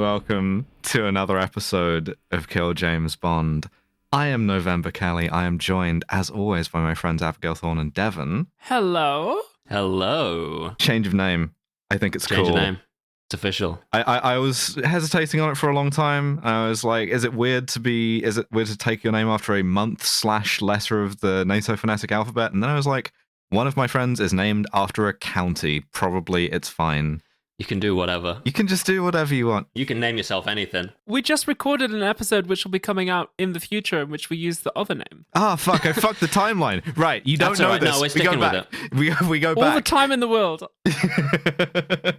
welcome to another episode of Kill James Bond. I am November Kelly. I am joined, as always, by my friends Abigail Thorne and Devon. Hello. Hello. Change of name. I think it's Change cool. of name. It's official. I was hesitating on it for a long time. I was like, is it weird to take your name after a month/letter of the NATO phonetic alphabet? And then I was like, one of my friends is named after a county. Probably it's fine. You can do whatever. You can just do whatever you want. You can name yourself anything. We just recorded an episode which will be coming out in the future in which we use the other name. Ah, fuck, I fucked the timeline. Right, you don't That's know all right. this. No, we're sticking with it. We go back. All the time in the world. Hey,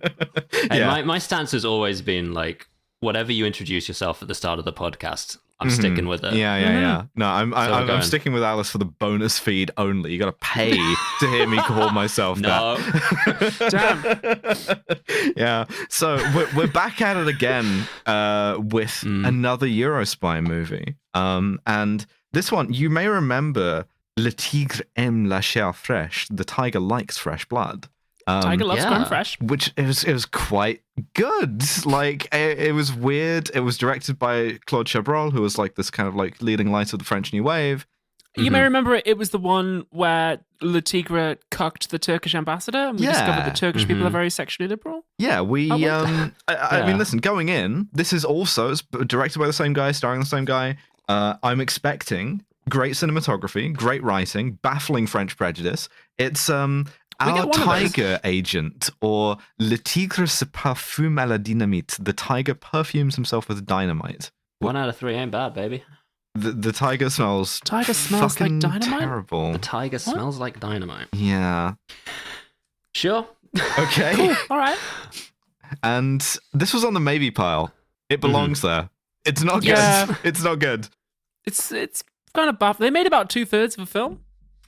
Yeah. my stance has always been like, whatever you introduce yourself at the start of the podcast, I'm sticking with it. Yeah. No, I'm going. sticking with Alice for the bonus feed only. You got to pay to hear me call myself No. that. Damn. Yeah. So we're back at it again with another Eurospy movie. And this one, you may remember Le Tigre aime la chair fraîche. The tiger likes fresh blood. Tiger loves creme fresh. Which it was quite good. Like it was weird. It was directed by Claude Chabrol, who was like this kind of like leading light of the French New Wave. You may remember it was the one where Le Tigre cucked the Turkish ambassador, and we discovered that Turkish people are very sexually liberal. Yeah, I mean, Yeah. listen, going in, this is also it's directed by the same guy, starring the same guy. I'm expecting great cinematography, great writing, baffling French prejudice. It's Our Tiger Agent, or Le Tigre se parfume à la dynamite. The tiger perfumes himself with dynamite. 1 out of 3 ain't bad, baby. The tiger smells. Tiger smells like fucking dynamite? Terrible. The tiger smells like dynamite. Yeah. Sure. Okay. Cool. All right. And this was on the maybe pile. It belongs there. It's not good. Yeah. It's not good. It's kind of buff. They made about 2/3 of a film.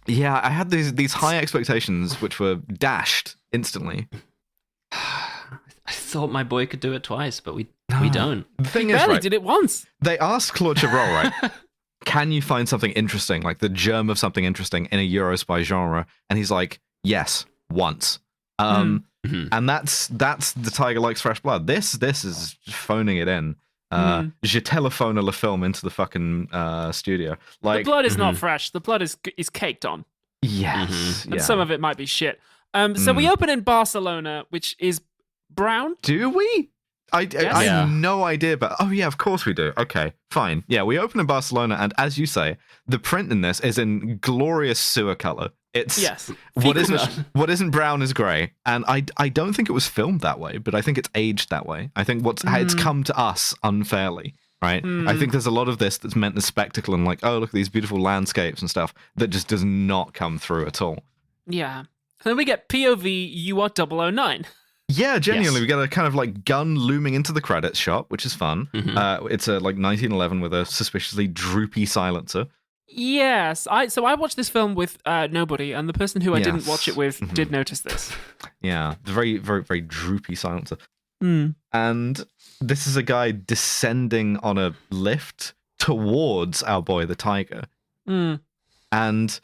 Yeah, I had these high expectations, which were dashed instantly. I thought my boy could do it twice, but we don't. The thing He is, barely right, did it once. they asked Claude Chabrol, right? Can you find something interesting, like the germ of something interesting in a Eurospy genre? And he's like, yes, once. And that's the Tiger Likes Fresh Blood. This is phoning it in. Je telephone le film into the fucking studio. Like The blood is not fresh. The blood is caked on. yes, And yeah. some of it might be shit. So we open in Barcelona, which is brown. Do we? I Yes. have Yeah. no idea, but oh yeah, of course we do. Okay, fine. Yeah, we open in Barcelona, and as you say, the print in this is in glorious sewer color. It's Yes. what Fecal what isn't brown is grey, and I don't think it was filmed that way, but I think it's aged that way. I think it's come to us unfairly, right? I think there's a lot of this that's meant as spectacle and like, oh look at these beautiful landscapes and stuff that just does not come through at all. Yeah. Then we get POV, you are 009. Yeah, genuinely, Yes. we get a kind of like gun looming into the credits shot, which is fun. It's a like 1911 with a suspiciously droopy silencer. Yes. So I watched this film with nobody, and the person who I didn't watch it with did notice this. Yeah, the very, very, very droopy silencer. Mm. And this is a guy descending on a lift towards our boy the tiger. Mm. And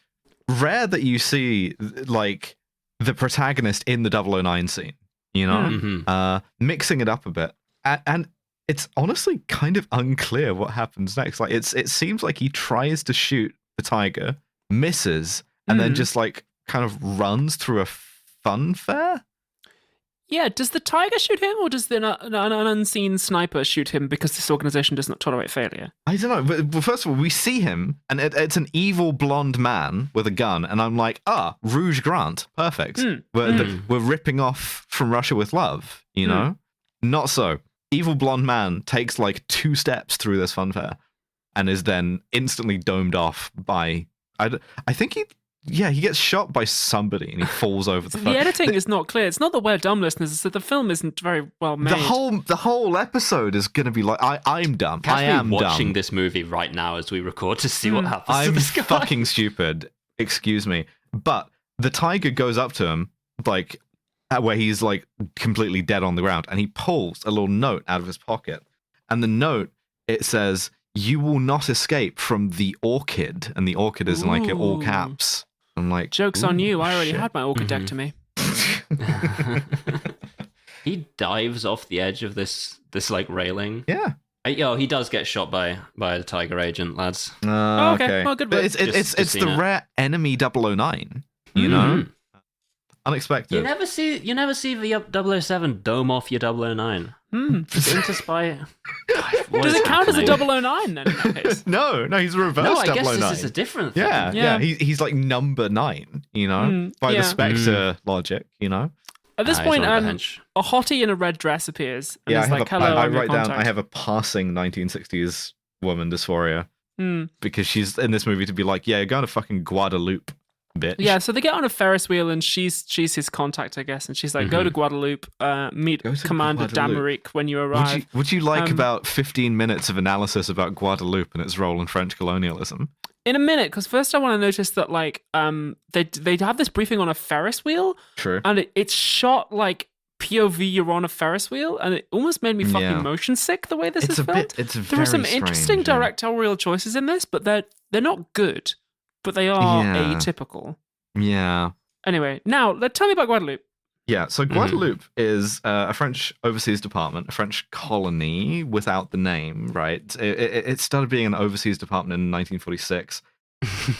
rare that you see like the protagonist in the 009 scene, you know, mixing it up a bit. And it's honestly kind of unclear what happens next. Like it seems like he tries to shoot the tiger, misses, and then just like kind of runs through a fun fair. Yeah, does the tiger shoot him, or does an unseen sniper shoot him because this organization does not tolerate failure? I don't know. But first of all, we see him, and it's an evil blonde man with a gun, and I'm like, Rouge Grant, perfect. We're ripping off From Russia with Love, you know? Not so. Evil blonde man takes like 2 steps through this funfair, and is then instantly domed off by. I think he gets shot by somebody, and he falls over the. The editing is not clear. It's not that we're dumb listeners. It's that the film isn't very well made. The whole episode is going to be like, I'm dumb. I am watching dumb. this movie right now as we record to see what happens to I'm this guy. fucking stupid. Excuse me. But the tiger goes up to him, like, where he's, like, completely dead on the ground, and he pulls a little note out of his pocket. And the note, it says, "You will not escape from the orchid." And the orchid is, like, in all caps. I'm like, Joke's on you. I already shit. had my orchidectomy. He dives off the edge of this like railing. Yeah. He does get shot by a tiger agent, lads. Okay. Oh, good. But it's the rare enemy 009. You know, unexpected. You never see the 007 dome off your 009. Into spy. Does it count as a 009 then? In that case? No, he's a reverse 009. No, I guess this is a different thing. Yeah. He's like number 9. You know, by the Spectre logic. You know. At this point, a hottie in a red dress appears. And I write down. I have a passing 1960s woman dysphoria because she's in this movie to be like, you're going to fucking Guadeloupe, bitch. Yeah, so they get on a Ferris wheel and she's his contact, I guess, and she's like, go to Guadeloupe, meet Commander Damaric when you arrive. Would you like about 15 minutes of analysis about Guadeloupe and its role in French colonialism? In a minute, because first I want to notice that they have this briefing on a Ferris wheel. True. And it's shot like POV you're on a Ferris wheel, and it almost made me fucking motion sick the way this is filmed. There are some interesting directorial choices in this, but they're not good. But they are atypical. Yeah. Anyway, now tell me about Guadeloupe. Yeah, so Guadeloupe is a French overseas department, a French colony without the name, right? It started being an overseas department in 1946.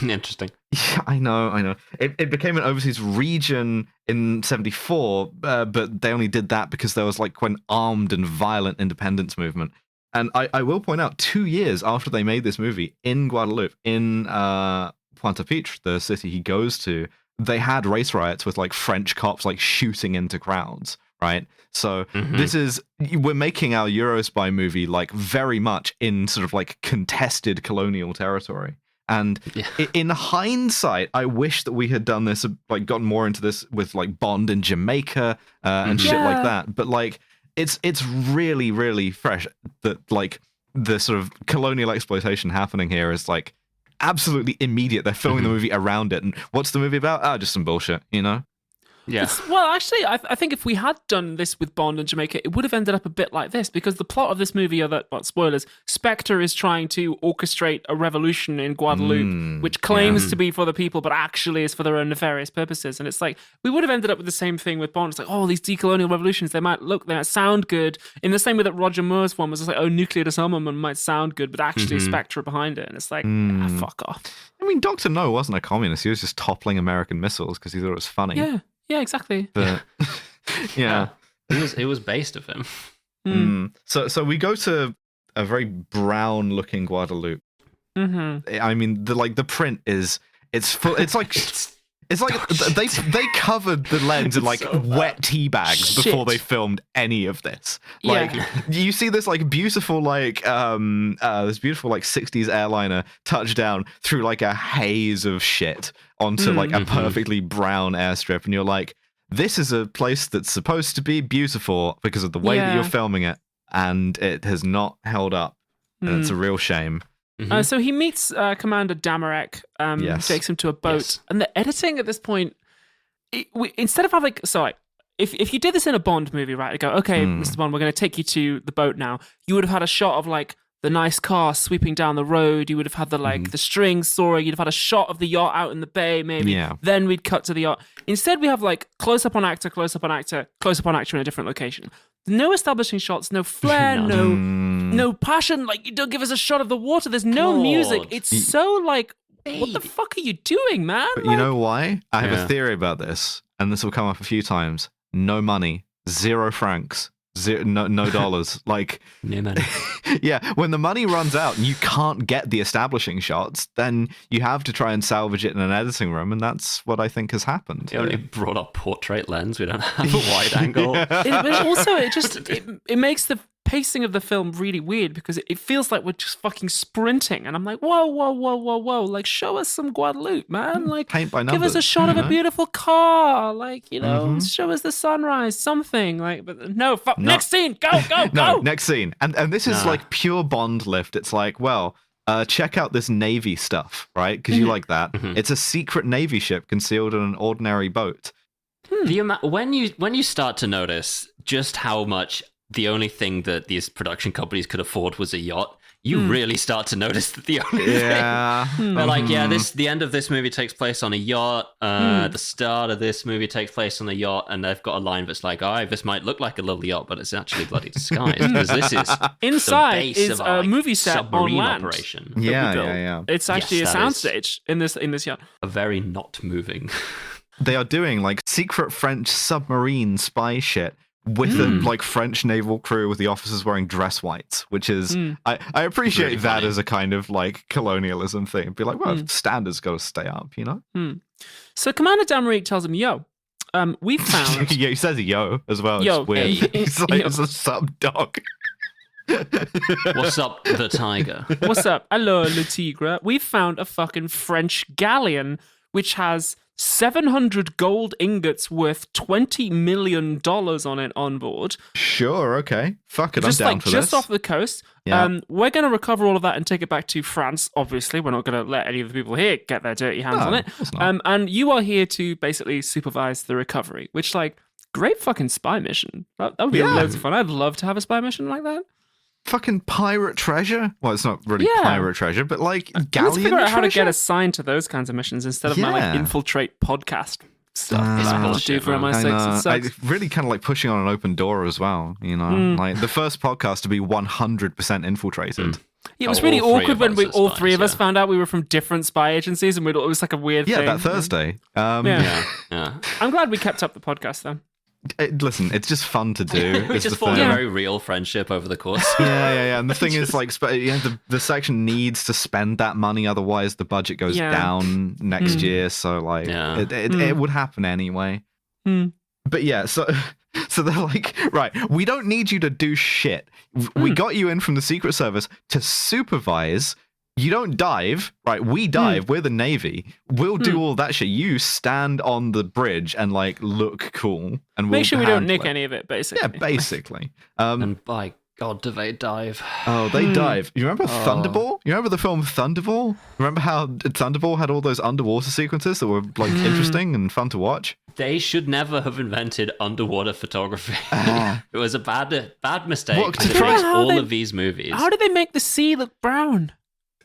Interesting. Yeah, I know. It became an overseas region in 74, but they only did that because there was like quite an armed and violent independence movement. And I will point out, 2 years after they made this movie in Guadeloupe, in Pointe-à-Pitre, the city he goes to, they had race riots with like French cops like shooting into crowds, right? So we're making our Eurospy movie like very much in sort of like contested colonial territory. And in hindsight, I wish that we had done this, like gotten more into this with like Bond in Jamaica and shit like that. But like, it's really, really fresh that like the sort of colonial exploitation happening here is like absolutely immediate. They're filming the movie around it. And what's the movie about? Just some bullshit, you know? Yeah. Well, actually, I think if we had done this with Bond and Jamaica, it would have ended up a bit like this, because the plot of this movie are that, spoilers, Spectre is trying to orchestrate a revolution in Guadeloupe, which claims to be for the people, but actually is for their own nefarious purposes. And it's like, we would have ended up with the same thing with Bond. It's like, oh, these decolonial revolutions, they might sound good, in the same way that Roger Moore's one was just like, oh, nuclear disarmament might sound good, but actually Spectre behind it. And it's like, fuck off. I mean, Dr. No wasn't a communist. He was just toppling American missiles because he thought it was funny. Yeah, exactly. But, it was based of him. So we go to a very brown looking Guadeloupe. I mean, the print it's full. It's like they covered the lens in like wet tea bags before they filmed any of this. Like you see this like beautiful like this beautiful like 60s airliner touchdown through like a haze of shit onto like a perfectly brown airstrip, and you're like, this is a place that's supposed to be beautiful because of the way that you're filming it, and it has not held up. And it's a real shame. So he meets Commander Damaric, takes him to a boat, and the editing at this point, instead of having if you did this in a Bond movie, right, go, okay, Mr. Bond, we're going to take you to the boat now, you would have had a shot of like the nice car sweeping down the road, you would have had the like the strings soaring, you'd have had a shot of the yacht out in the bay, maybe, then we'd cut to the yacht. Instead, we have like close up on actor, close up on actor, close up on actor in a different location. No establishing shots, no flair, no passion. Like, you don't give us a shot of the water. There's no music. It's so like, what the fuck are you doing, man? But you know why? I have a theory about this, and this will come up a few times. No money, 0 francs, no dollars. Like, no money. When the money runs out and you can't get the establishing shots, then you have to try and salvage it in an editing room, and that's what I think has happened. They only brought up portrait lens. We don't have a wide angle. But also, it makes the pacing of the film really weird, because it feels like we're just fucking sprinting, and I'm like, whoa, like, show us some Guadeloupe, man. Like, paint by numbers, give us a shot of a beautiful car, like, you know, show us the sunrise, something. Like, but no, next scene, go. Next scene, and this is like pure Bond lift. It's like, well, check out this Navy stuff, right? Because you like that. It's a secret Navy ship concealed in an ordinary boat. When you start to notice just how much the only thing that these production companies could afford was a yacht, you really start to notice that the only thing. They're like, the end of this movie takes place on a yacht. The start of this movie takes place on a yacht, and they've got a line that's like, all right, this might look like a little yacht, but it's actually bloody disguised, because this is inside is a movie set submarine on land operation. Yeah. It's actually a soundstage in this yacht. A very not moving. They are doing like secret French submarine spy shit with a like French naval crew with the officers wearing dress whites, which is I appreciate really that as a kind of like colonialism thing. Be like, well, standards got to stay up, you know. So Commander Damarique tells him, "Yo, we found." Yeah, he says "yo" as well. Yo, it's weird. He's like, "It's a sub dog." What's up, the tiger? What's up? Hello, le tigre. We found a fucking French galleon which has 700 gold ingots worth $20 million on it on board. Sure, okay. Fuck it, I'm down for this. Just off the coast. Yeah. We're going to recover all of that and take it back to France, obviously. We're not going to let any of the people here get their dirty hands on it. And you are here to basically supervise the recovery, which, like, great fucking spy mission. That would be loads of fun. I'd love to have a spy mission like that. Fucking pirate treasure. Well, it's not really pirate treasure, but like galleon. Let's figure out how to get treasure? assigned to those kinds of missions instead of my like infiltrate podcast stuff. It's do for MI6. It sucks. I really kind of like pushing on an open door as well. You know, like the first podcast to be 100% infiltrated. Yeah, it was really awkward when all three of us found out we were from different spy agencies, and it was like a weird thing. Yeah, that Thursday. I'm glad we kept up the podcast though. Listen, it's just fun to do. We just formed a very real friendship over the course. Yeah. And the thing is, like, the section needs to spend that money, otherwise the budget goes down next year. So, like, it would happen anyway. But yeah, so they're like, right, we don't need you to do shit. We got you in from the Secret Service to supervise. You don't dive, right? We dive. We're the Navy. We'll do all that shit. You stand on the bridge and like look cool, and make sure we don't nick any of it. Basically, yeah, basically. And by God, do they dive? Oh, they dive. You remember Thunderball? You remember the film Thunderball? Remember how Thunderball had all those underwater sequences that were like interesting and fun to watch? They should never have invented underwater photography. It was a bad mistake. What, to try all of these movies. How did they make the sea look brown?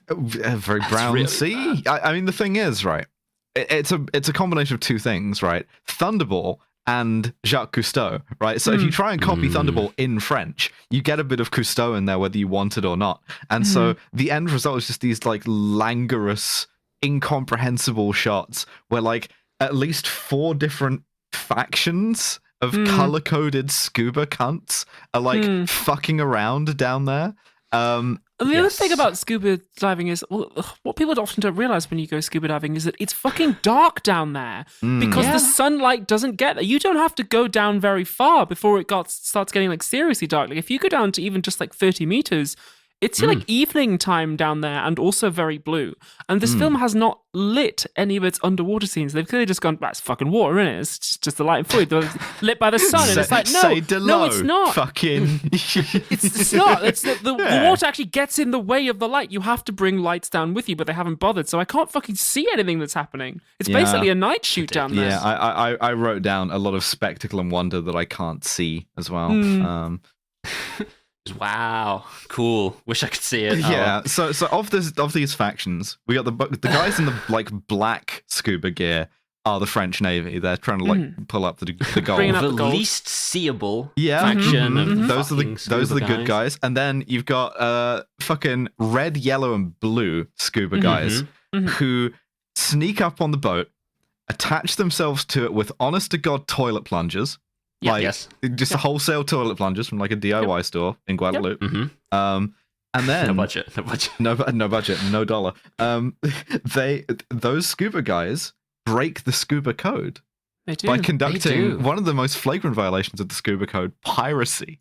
A very brown really sea. I mean, the thing is, right? It's a combination of two things, right? Thunderball and Jacques Cousteau, right? So if you try and copy Thunderball in French, you get a bit of Cousteau in there, whether you want it or not. And so the end result is just these like languorous, incomprehensible shots where like at least 4 different factions of color-coded scuba cunts are like fucking around down there. And the other thing about scuba diving is, what people often don't realize when you go scuba diving is that it's fucking dark down there because the sunlight doesn't get there. You don't have to go down very far before it starts getting like seriously dark. Like if you go down to even just like 30 meters, it's like evening time down there and also very blue. And this film has not lit any of its underwater scenes. They've clearly just gone, that's fucking water, isn't it? It's just the light and fluid lit by the sun. And it's like, no, it's not. Fucking. It's not. The water actually gets in the way of the light. You have to bring lights down with you, but they haven't bothered. So I can't fucking see anything that's happening. It's basically a night shoot down there. Yeah, I wrote down a lot of spectacle and wonder that I can't see as well. Wow, cool. Wish I could see it. Yeah. So of these factions, we got the guys in the like black scuba gear are the French Navy. They're trying to like pull up the gold. The least seeable faction. Those are the good guys. And then you've got fucking red, yellow, and blue scuba guys who sneak up on the boat, attach themselves to it with honest to God toilet plungers. Just a wholesale toilet plungers from like a DIY store in Guadeloupe. And then no budget, no dollar. Those scuba guys break the scuba code by conducting one of the most flagrant violations of the scuba code: piracy.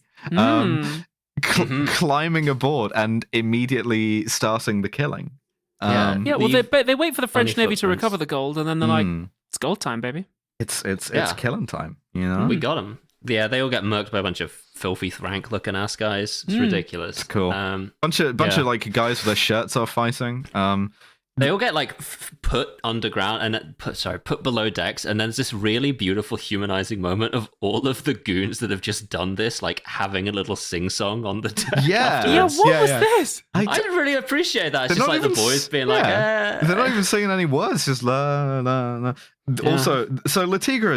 Climbing aboard and immediately starting the killing. They wait for the French Navy to recover the gold, and then they're like, "It's gold time, baby." It's killing time, you know? We got them. Yeah, they all get murked by a bunch of filthy Thrank-looking ass guys. It's ridiculous. It's cool. Bunch of like guys with their shirts off fighting. They all get like put underground and put below decks, and then there's this really beautiful humanizing moment of all of the goons that have just done this, like having a little sing song on the deck. Yeah, what was this? I didn't really appreciate that. It's just like the boys being like, they're not even singing any words, just la la la. Yeah. Also, so Latigra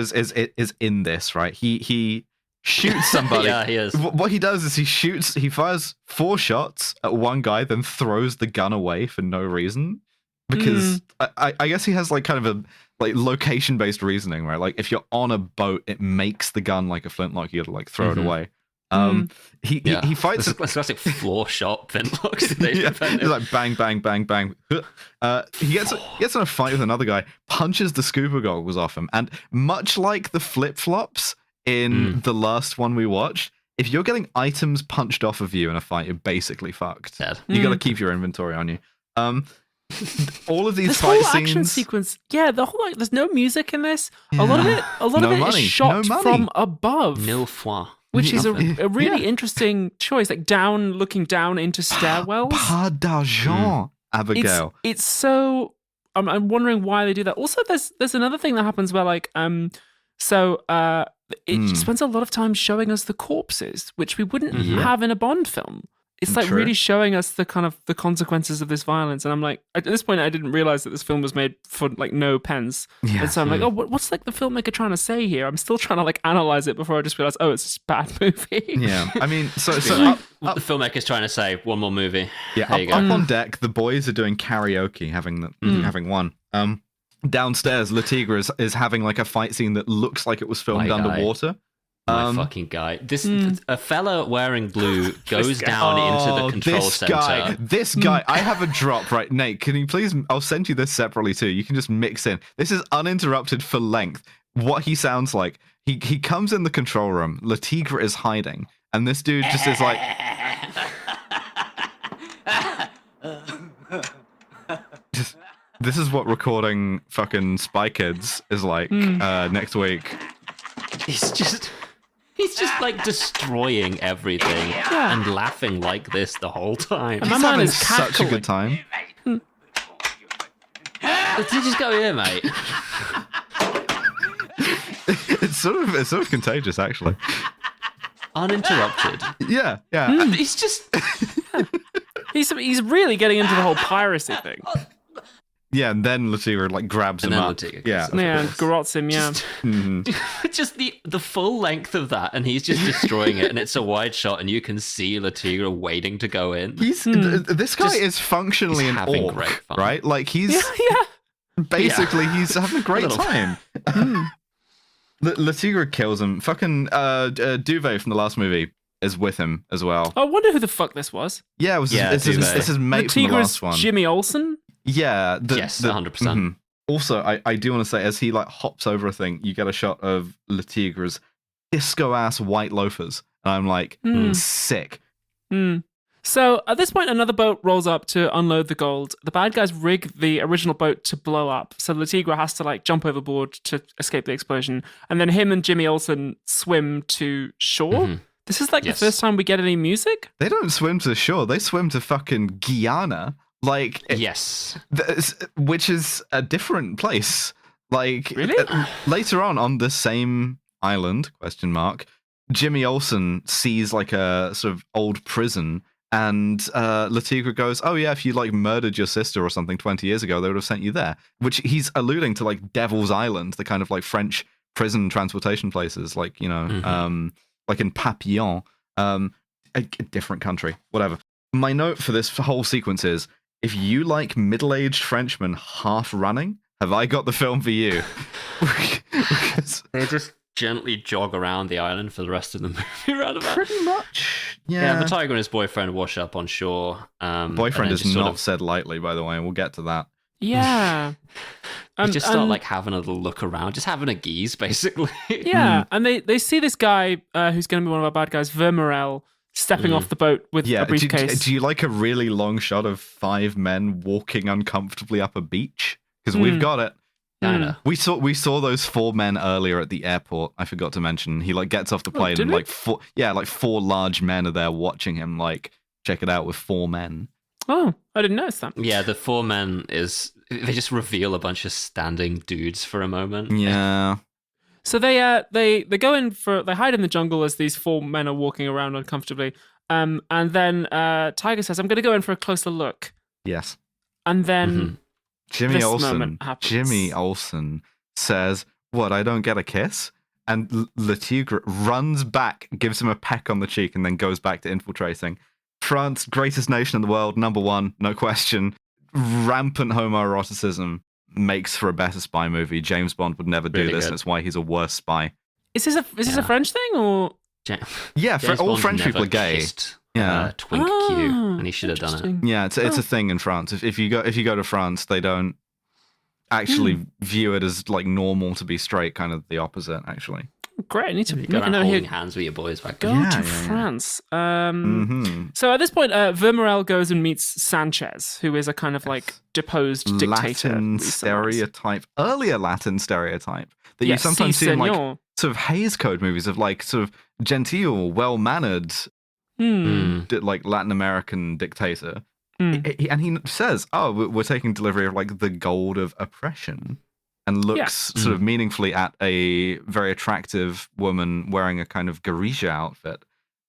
is in this, right? He shoots somebody. Yeah, he is. What he does is he fires 4 shots at one guy, then throws the gun away for no reason. Because I guess he has like kind of a like location based reasoning, right? Like if you're on a boat, it makes the gun like a flintlock. You got to like throw it away. He fights a classic floor shot flintlocks. He's like bang bang bang bang. He gets in a fight with another guy, punches the scuba goggles off him, and much like the flip flops in the last one we watched, if you're getting items punched off of you in a fight, you're basically fucked. Dead. You got to keep your inventory on you. All of these this fight whole scenes, action sequence, the whole there's no music in this. A lot of it is shot from above. Mille fois. Which is a really interesting choice, like looking down into stairwells. Pas d'argent, Abigail. It's so. I'm wondering why they do that. Also, there's another thing that happens where like it spends a lot of time showing us the corpses, which we wouldn't have in a Bond film. It's like really showing us the kind of the consequences of this violence, and I'm like, at this point, I didn't realize that this film was made for like no pence, and so I'm like, what's like the filmmaker trying to say here? I'm still trying to like analyze it before I just realize, it's just a bad movie. Yeah, I mean, so like, the filmmaker's trying to say one more movie. Yeah, up on deck, the boys are doing karaoke, having one. Downstairs, Latigra is having like a fight scene that looks like it was filmed underwater. My fucking guy. A fella wearing blue goes down into the control center. This guy, I have a drop, right? Nate, can you please, I'll send you this separately too. You can just mix in. This is uninterrupted for length. What he sounds like. He comes in the control room. Latigra is hiding. And this dude just is like... this is what recording fucking Spy Kids is like next week. He's just like destroying everything and laughing like this the whole time. He's having such a good time. Did you just go here, mate? It's sort of contagious, actually. Uninterrupted. Yeah. He's just he's really getting into the whole piracy thing. Yeah, and then Latigra like grabs him up. And garrots him. Just the full length of that, and he's just destroying it, and it's a wide shot, and you can see Latigra waiting to go in. This guy is functionally an orc, great fun. Right? Like he's basically he's having a great time. Latigra kills him. Fucking Duvet from the last movie is with him as well. I wonder who the fuck this was. Yeah, it was this is mate from the last one. Jimmy Olsen. Yeah. Yes, 100%. Also, I do want to say, as he like hops over a thing, you get a shot of Latigra's disco-ass white loafers. And I'm like, sick. So at this point, another boat rolls up to unload the gold. The bad guys rig the original boat to blow up. So Latigra has to like jump overboard to escape the explosion. And then him and Jimmy Olsen swim to shore. This is like the first time we get any music. They don't swim to shore. They swim to fucking Guyana. Like which is a different place. Like really? Later on the same island, Jimmy Olsen sees like a sort of old prison, and Latigra goes, "Oh yeah, if you like murdered your sister or something 20 years ago, they would have sent you there." Which he's alluding to like Devil's Island, the kind of like French prison transportation places, like like in Papillon, a different country, whatever. My note for this whole sequence is, if you like middle-aged Frenchmen half running, have I got the film for you? They just gently jog around the island for the rest of the movie, roundabout. Pretty much. Yeah, the tiger and his boyfriend wash up on shore. Boyfriend is not said lightly, by the way, and we'll get to that. Yeah. They just start like having a little look around, just having a geeze, basically. Yeah, and they see this guy who's going to be one of our bad guys, Vermorel, stepping off the boat with a briefcase. Do you like a really long shot of 5 men walking uncomfortably up a beach? Because we've got it. I know. We saw those 4 men earlier at the airport. I forgot to mention. He like gets off the plane and like 4 large men are there watching him. Like, check it out with 4 men. Oh, I didn't notice that. Yeah, the four men they just reveal a bunch of standing dudes for a moment. Yeah. So they go in they hide in the jungle as these four men are walking around uncomfortably. And then Tiger says, "I'm going to go in for a closer look." Yes. And then Jimmy Olsen says, "What? I don't get a kiss?" And Le Tigre runs back, gives him a peck on the cheek, and then goes back to infiltrating. France, greatest nation in the world, number one, no question. Rampant homoeroticism makes for a better spy movie. James Bond would never do this, and it's why he's a worse spy. Is this a French thing, or? Yeah, all French people are gay. Twink Q, and he should have done it. Yeah, it's a thing in France. If you go to France, they don't actually view it as like normal to be straight. Kind of the opposite, actually. Great, I need to make a note holding hands with your boys back there. Go to France. So at this point, Vermorel goes and meets Sanchez, who is a kind of like deposed dictator. Earlier Latin stereotype that you sometimes see in like sort of Hays Code movies of like sort of genteel, well-mannered, like Latin American dictator. And he says, "Oh, we're taking delivery of like the gold of oppression." And looks sort of meaningfully at a very attractive woman wearing a kind of geisha outfit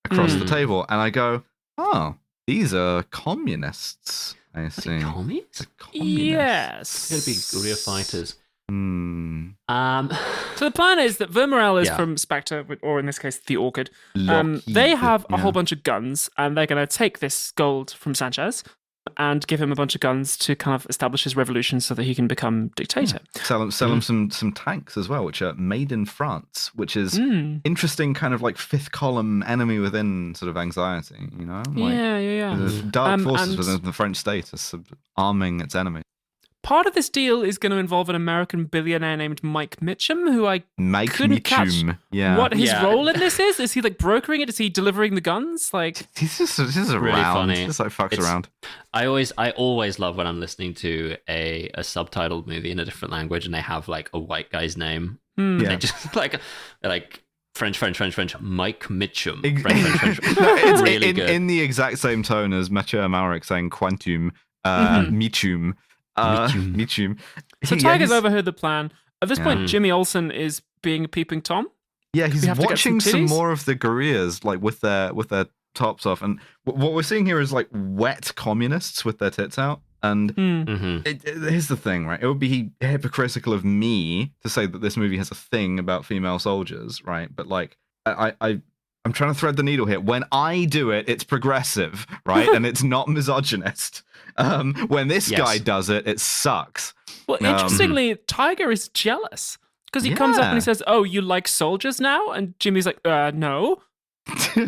across the table. And I go, "Oh, these are communists." I see. Communists? Yes. They're going to be guerrilla fighters. So the plan is that Vermorel is from Spectre, or in this case, the Orchid. They have a whole bunch of guns, and they're going to take this gold from Sanchez and give him a bunch of guns to kind of establish his revolution so that he can become dictator. Sell him some tanks as well, which are made in France, which is interesting kind of like fifth column enemy within sort of anxiety, you know? Like, the dark forces within the French state are arming its enemies. Part of this deal is going to involve an American billionaire named Mike Mitchum, who I couldn't catch what his role in this is. Is he like brokering it? Is he delivering the guns? Like he's just around. Really funny. He just like fucks around. I always love when I'm listening to a subtitled movie in a different language and they have like a white guy's name. They just like French, Mike Mitchum. French. It's really good. In the exact same tone as Mathieu Amalric saying Quantum, Mitchum. Mitchum. So Tiger's overheard the plan. At this point, Jimmy Olsen is being a peeping Tom. Yeah, he's watching some more of the guerrillas, like with their tops off. And what we're seeing here is like wet communists with their tits out. And here's the thing, right? It would be hypocritical of me to say that this movie has a thing about female soldiers, right? But like, I'm trying to thread the needle here. When I do it, it's progressive, right? And it's not misogynist. When this guy does it, it sucks. Well, interestingly, Tiger is jealous because he comes up and he says, "Oh, you like soldiers now?" And Jimmy's like, "No,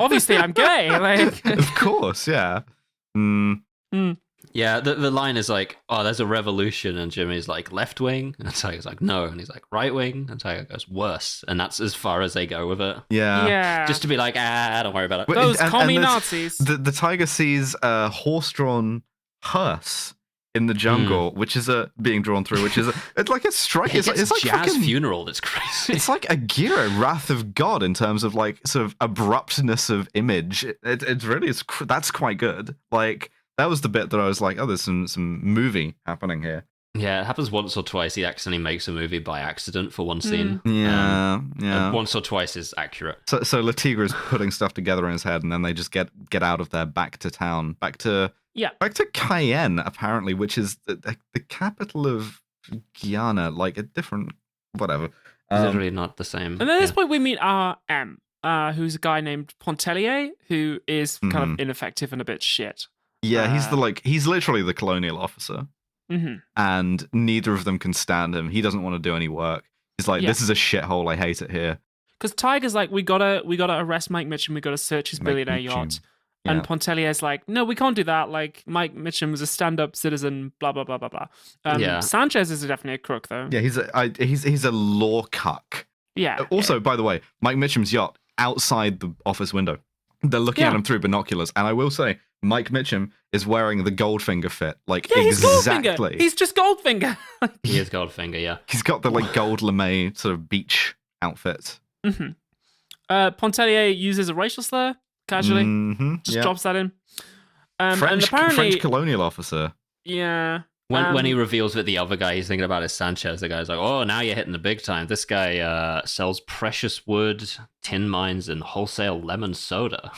obviously I'm gay." Like, of course, yeah. Yeah, the line is like, "Oh, there's a revolution," and Jimmy's like, "Left wing," and Tiger's like, "No," and he's like, "Right wing," and Tiger goes, "Worse," and that's as far as they go with it. Yeah. Just to be like, don't worry about it. Those commie Nazis. The Tiger sees a horse-drawn hearse in the jungle, which is being drawn through, which is it's like a strike. It's like jazz fucking, funeral. That's crazy. It's like a Gira, Wrath of God, in terms of like sort of abruptness of image. It's really that's quite good. Like. That was the bit that I was like, oh, there's some movie happening here. Yeah, it happens once or twice. He accidentally makes a movie by accident for one scene. Yeah. Once or twice is accurate. So Le Tigre is putting stuff together in his head, and then they just get out of there, back to town, back to Cayenne, apparently, which is the capital of Guyana, like a different whatever. Literally not the same. And then at this point, we meet RM, who's a guy named Pontellier, who is kind of ineffective and a bit shit. Yeah, he's literally the colonial officer, and neither of them can stand him. He doesn't want to do any work. He's like, this is a shithole. I hate it here. Because Tiger's like, we gotta arrest Mike Mitchum. We gotta search his billionaire yacht. Yeah. And Pontellier's like, no, we can't do that. Like, Mike Mitchum was a stand-up citizen. Blah blah blah blah blah. Sanchez is definitely a crook, though. Yeah, he's a law cuck. Yeah. Also, by the way, Mike Mitchum's yacht outside the office window. They're looking at him through binoculars, and I will say, Mike Mitchum is wearing the Goldfinger fit, like exactly. He's just Goldfinger. He is Goldfinger, yeah. He's got the like gold lame sort of beach outfit. Pontellier uses a racial slur casually, just drops that in. and apparently, French colonial officer. Yeah. When he reveals that the other guy he's thinking about is Sanchez, the guy's like, "Oh, now you're hitting the big time. This guy sells precious wood, tin mines, and wholesale lemon soda."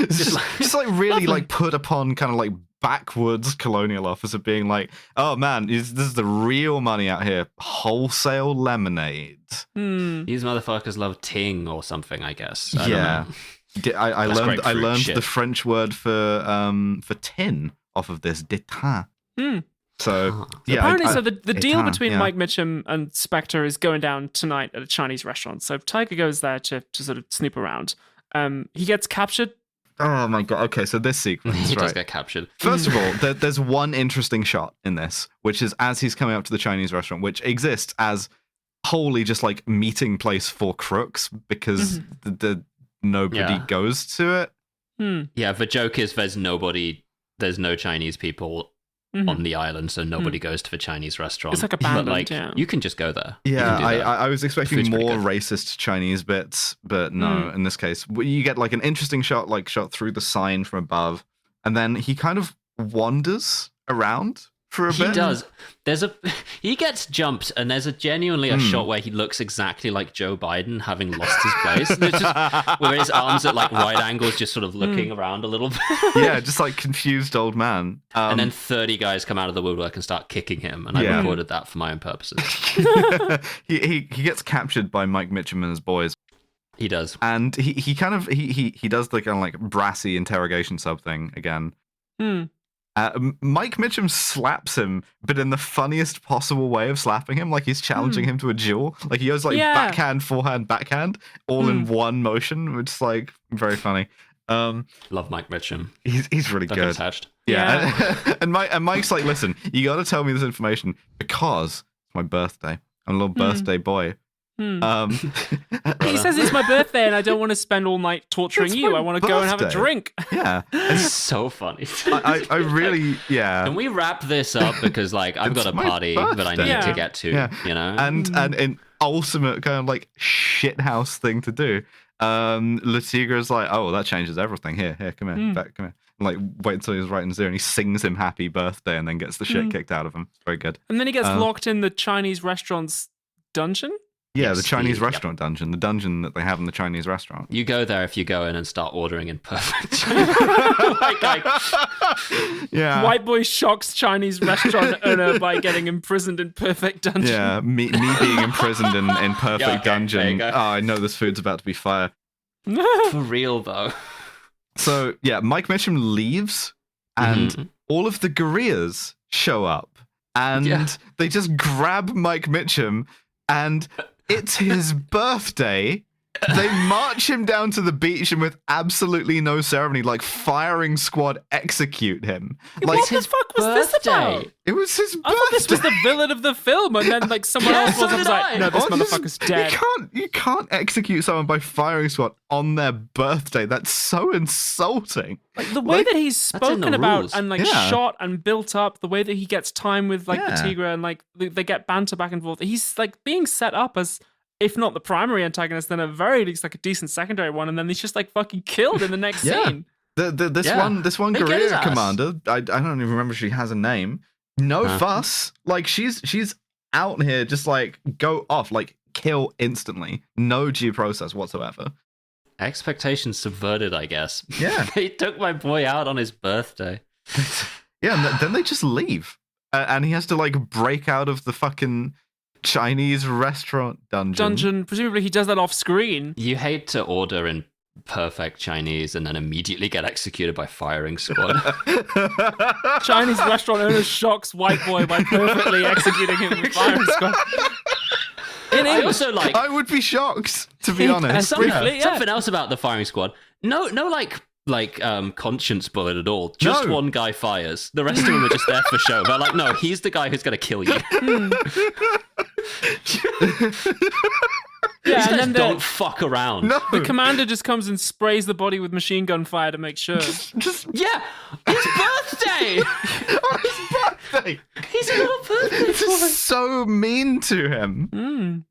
just like really like put upon kind of like backwoods colonial officer being like, "Oh man, this is the real money out here. Wholesale lemonade." These motherfuckers love ting or something, I guess. I learned the French word for tin off of this détain. So apparently, the deal between Mike Mitchum and Spectre is going down tonight at a Chinese restaurant. So Tiger goes there to sort of snoop around. He gets captured. Oh my god! Okay, so this sequence, he does get captured. First of all, there's one interesting shot in this, which is as he's coming up to the Chinese restaurant, which exists as wholly just like meeting place for crooks because nobody goes to it. Yeah, the joke is there's no Chinese people on the island, so nobody goes to the Chinese restaurant. It's like abandoned, but you can just go there. Yeah, I was expecting more racist Chinese bits, but no, in this case. You get like an interesting shot through the sign from above, and then he kind of wanders around for a bit. He does. He gets jumped, and there's genuinely a shot where he looks exactly like Joe Biden, having lost his place. There's just where his arms at like right angles, just sort of looking around a little bit. Yeah, just like confused old man. And then 30 guys come out of the woodwork and start kicking him, and I recorded that for my own purposes. he gets captured by Mike Mitchum and his boys. He does, and he kind of he does the kind of like brassy interrogation sub thing again. Mike Mitchum slaps him, but in the funniest possible way of slapping him, like he's challenging him to a duel. Like he goes like backhand, forehand, backhand, all in one motion, which is like very funny. Love Mike Mitchum. He's really good. Attached. Yeah. And Mike's like, listen, you got to tell me this information because it's my birthday. I'm a little birthday boy. He says it's my birthday and I don't want to spend all night torturing you. I want to go and have a drink. Yeah. It's so funny. I really, Can we wrap this up? Because like I've got a party that I need to get to, you know? And an ultimate kind of like shithouse thing to do. Le Tigre's like, oh, that changes everything. Here, come here, back, come here. And like wait until he's writing zero and he sings him happy birthday and then gets the shit kicked out of him. Very good. And then he gets locked in the Chinese restaurant's dungeon? Yeah, the Chinese restaurant dungeon, the dungeon that they have in the Chinese restaurant. You go there if you go in and start ordering in perfect. White boy shocks Chinese restaurant owner by getting imprisoned in perfect dungeon. Yeah, me being imprisoned in perfect dungeon. Oh, I know this food's about to be fire. For real though. So yeah, Mike Mitchum leaves, and all of the guerrillas show up, and they just grab Mike Mitchum, and it's his birthday. They march him down to the beach and with absolutely no ceremony, like firing squad execute him. Like, what the fuck was this about? It was his birthday. I thought this was the villain of the film, and then like someone else was like, no, this motherfucker's dead. You can't execute someone by firing squad on their birthday. That's so insulting. Like the way that he's spoken about and like shot and built up, the way that he gets time with like the Tigre and like they get banter back and forth. He's like being set up as, if not the primary antagonist, then at very least like a decent secondary one, and then he's just like fucking killed in the next scene. This one guerrilla commander, I don't even remember if she has a name. No fuss. Like she's out here just like go off, like kill instantly. No due process whatsoever. Expectations subverted, I guess. Yeah. They took my boy out on his birthday. Yeah, and then they just leave. And he has to like break out of the fucking Chinese restaurant dungeon. Presumably he does that off screen. You hate to order in perfect Chinese and then immediately get executed by firing squad. Chinese restaurant owner shocks white boy by perfectly executing him with firing squad. I would be shocked, to be honest. Something else about the firing squad. No, like conscience bullet at all. Just one guy fires. The rest of them are just there for show. They're like, no, he's the guy who's going to kill you. Yeah, and then don't fuck around. No. The commander just comes and sprays the body with machine gun fire to make sure. His birthday! On his birthday! He's a little birthday boy. This is so mean to him.